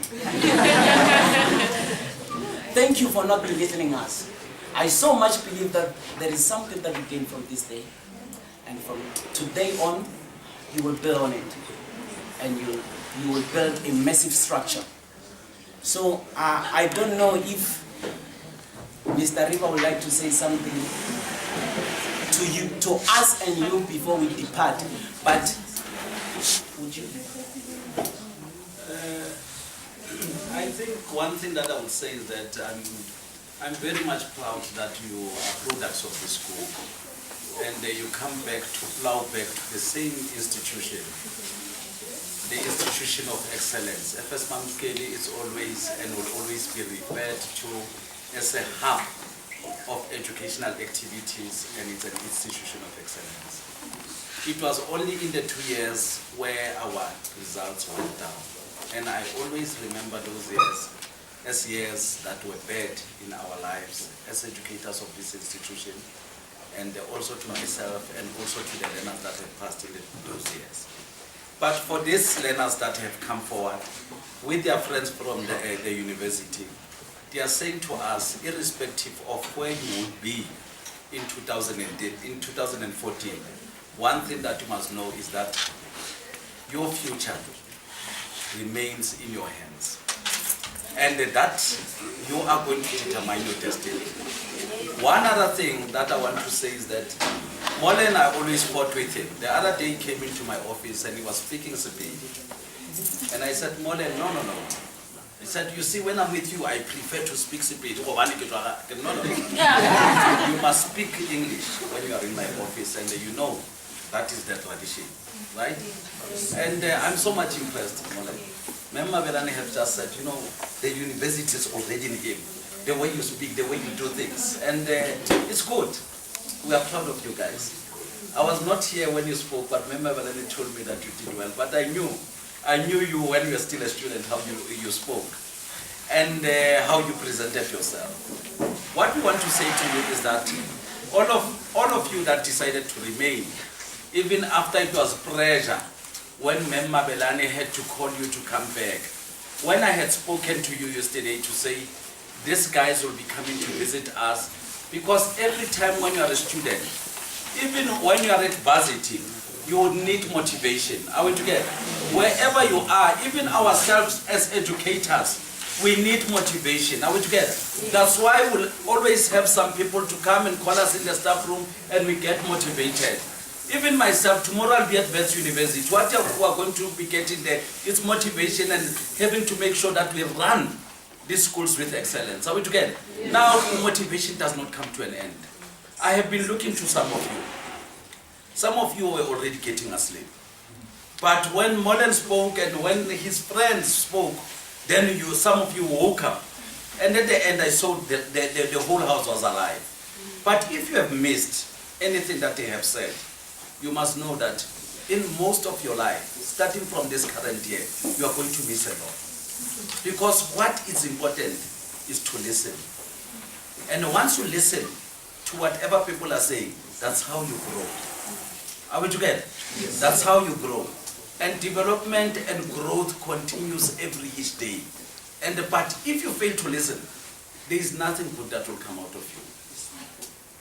Thank you for not belittling us. I so much believe that there is something that you gain from this day. And from today on, you will build on it. And you will build a massive structure. So I don't know if Mr. Riva would like to say something to you, to us and you before we depart. But would you? I think one thing that I would say is that I'm very much proud that you are products of the school, and you come back to plow back to the same institution, the institution of excellence. EPHES MAMKELI is always and will always be referred to as a hub of educational activities, and it's an institution of excellence. It was only in the 2 years where our results went down. And I always remember those years as years that were bad in our lives as educators of this institution, and also to myself and also to the learners that have passed in those years. But for these learners that have come forward with their friends from the university, they are saying to us, irrespective of where you would be in 2014, one thing that you must know is that your future remains in your hands, and that you are going to determine your destiny. One other thing that I want to say is that Moswane, I always fought with him. The other day he came into my office and he was speaking Sepedi, and I said, Moswane, no. He said, you see, when I'm with you, I prefer to speak Sepedi. No. You must speak English when you are in my office, and you know that is the tradition, right? And I'm so much impressed, Moswane. Memma Belani have just said, you know, the university is already in him. The way you speak, the way you do things. And it's good. We are proud of you guys. I was not here when you spoke, but Memma Belani told me that you did well. But I knew you when you were still a student, how you spoke. And how you presented yourself. What we want to say to you is that all of you that decided to remain, even after it was pressure, when Memma Belani had to call you to come back, when I had spoken to you yesterday to say, these guys will be coming to visit us, because every time when you are a student, even when you are at varsity, you would need motivation. Are we together? Wherever you are, even ourselves as educators, we need motivation. Are we together? That's why we'll always have some people to come and call us in the staff room and we get motivated. Even myself, tomorrow I'll be at Wits University. What we are going to be getting there is motivation and having to make sure that we run these schools with excellence. Are we together? Yeah. Now, motivation does not come to an end. I have been looking to some of you. Some of you were already getting asleep. But when Moswane spoke and when his friends spoke, then some of you woke up. And at the end, I saw the whole house was alive. But if you have missed anything that they have said, you must know that in most of your life, starting from this current year, you are going to miss a lot. Because what is important is to listen. And once you listen to whatever people are saying, that's how you grow. Are we together? Yes. That's how you grow. And development and growth continues each day. But if you fail to listen, there is nothing good that will come out of you.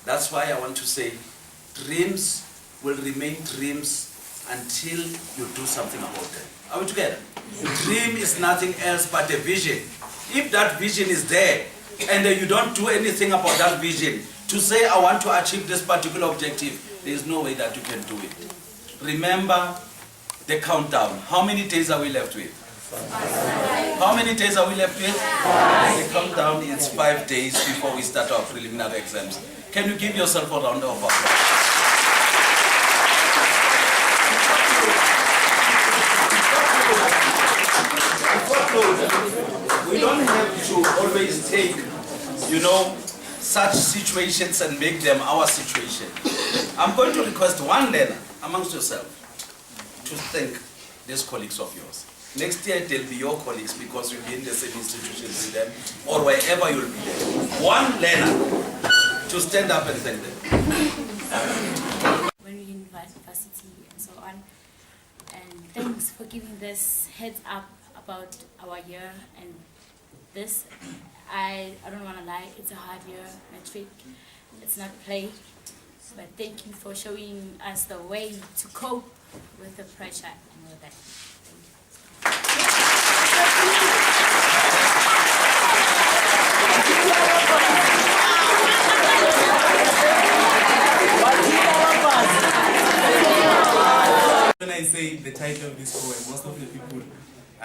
That's why I want to say, dreams will remain dreams until you do something about them. Are we together? Dream is nothing else but a vision. If that vision is there, and you don't do anything about that vision, to say I want to achieve this particular objective, there is no way that you can do it. Remember the countdown. How many days are we left with? 5. How many days are we left with? 5. The countdown is 5 days before we start our preliminary exams. Can you give yourself a round of applause? We don't have to always take, such situations and make them our situation. I'm going to request one learner amongst yourself to thank these colleagues of yours. Next year they'll be your colleagues because you'll be in the same institutions with them or wherever you'll be there. One learner to stand up and thank them. When we in university and so on. And thanks for giving this heads up about our year and this. I don't want to lie, it's a hard year, matric. It's not play. But thank you for showing us the way to cope with the pressure and all that. When I say the title of this poem, most of the people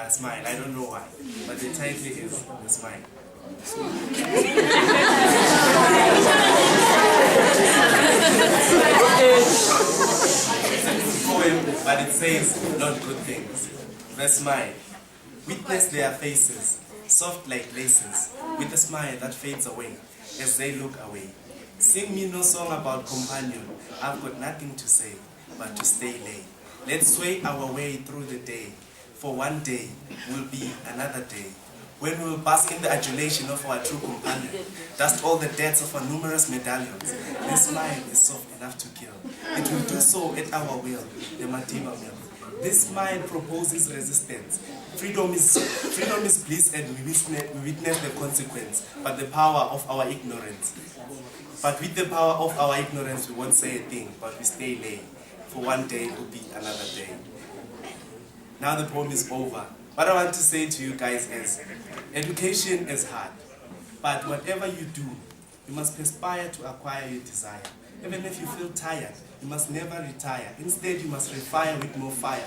smile. I don't know why, but the title is The Smile. It's a poem, but it says not good things. The smile. Witness their faces, soft like laces, with a smile that fades away as they look away. Sing me no song about companion, I've got nothing to say, but to stay lay. Let's sway our way through the day, for one day will be another day, when we will bask in the adulation of our true companion, dust all the debts of our numerous medallions. This smile is soft enough to kill. It will do so at our will, the Madiba will. This smile proposes resistance. Freedom is bliss, and we witness the consequence, but the power of our ignorance. But with the power of our ignorance, we won't say a thing, but we stay lay. For one day will be another day. Now the poem is over. What I want to say to you guys is, education is hard, but whatever you do, you must perspire to acquire your desire. Even if you feel tired, you must never retire. Instead, you must refire with more fire.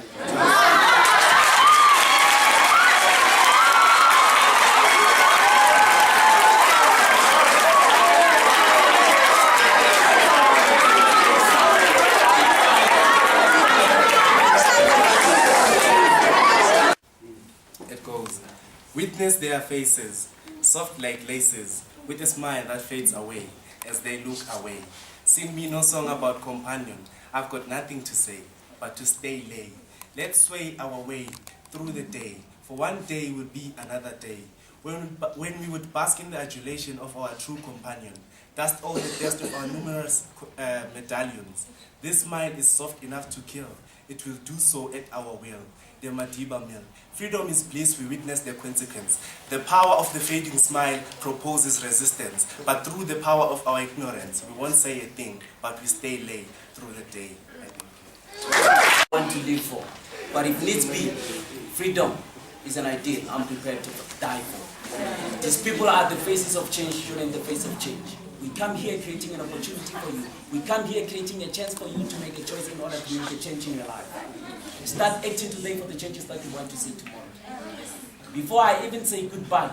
Witness their faces, soft like laces, with a smile that fades away as they look away. Sing me no song about companion, I've got nothing to say, but to stay lay. Let's sway our way through the day, for one day will be another day, when we would bask in the adulation of our true companion, dust all the dust of our numerous medallions. This smile is soft enough to kill, it will do so at our will. The Madiba mill. Freedom is bliss, we witness the consequence. The power of the fading smile proposes resistance, but through the power of our ignorance, we won't say a thing, but we stay lay through the day. I want to live for, but if needs be, freedom is an ideal I'm prepared to die for. These people are the faces of change during the face of change. We come here creating an opportunity for you. We come here creating a chance for you to make a choice in order to make a change in your life. Start acting today for the changes that you want to see tomorrow. Before I even say goodbye,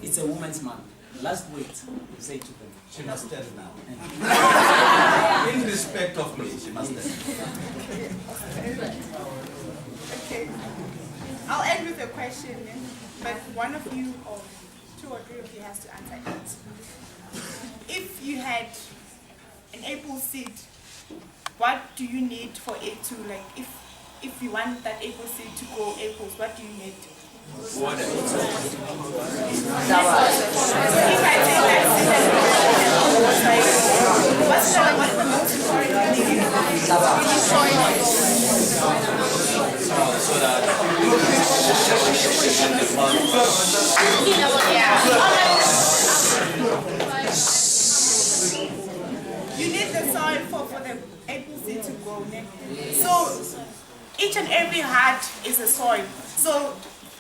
it's a woman's month. Last word, say to them. She must tell now. In respect of me, she must tell. Okay. I'll end with a question, but one of you or two or three of you has to answer it. If you had an apple seed, what do you need for it to, like, if you want that apple seed to grow apples, what do you need? Water. If I take that seed, what's the most important thing? So that you need the soil for the apple seed to grow. So each and every heart is a soil. So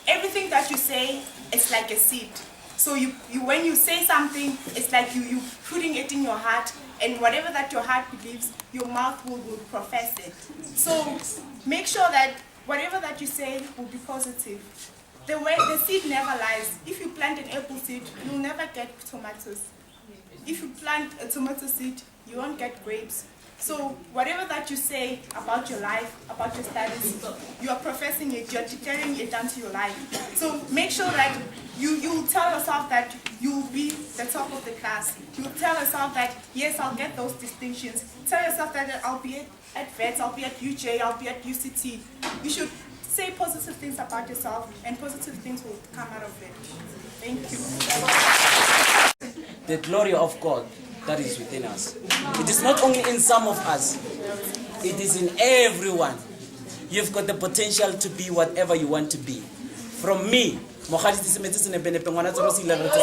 everything that you say is like a seed. So you when you say something, it's like you putting it in your heart, and whatever that your heart believes, your mouth will profess it. So make sure that whatever that you say will be positive. The seed never lies. If you plant an apple seed, you'll never get tomatoes. If you plant a tomato seed, you won't get grapes. So whatever that you say about your life, about your studies, you are professing it, you're declaring it unto your life. So make sure that you tell yourself that you'll be the top of the class. You tell yourself that, yes, I'll get those distinctions. Tell yourself that I'll be at VETS, I'll be at UJ, I'll be at UCT. You should say positive things about yourself, and positive things will come out of it. Thank you. The glory of God that is within us. It is not only in some of us, it is in everyone. You've got the potential to be whatever you want to be. From me, Mogadi se metse se nepenepe ngwana tsona se ile re tsa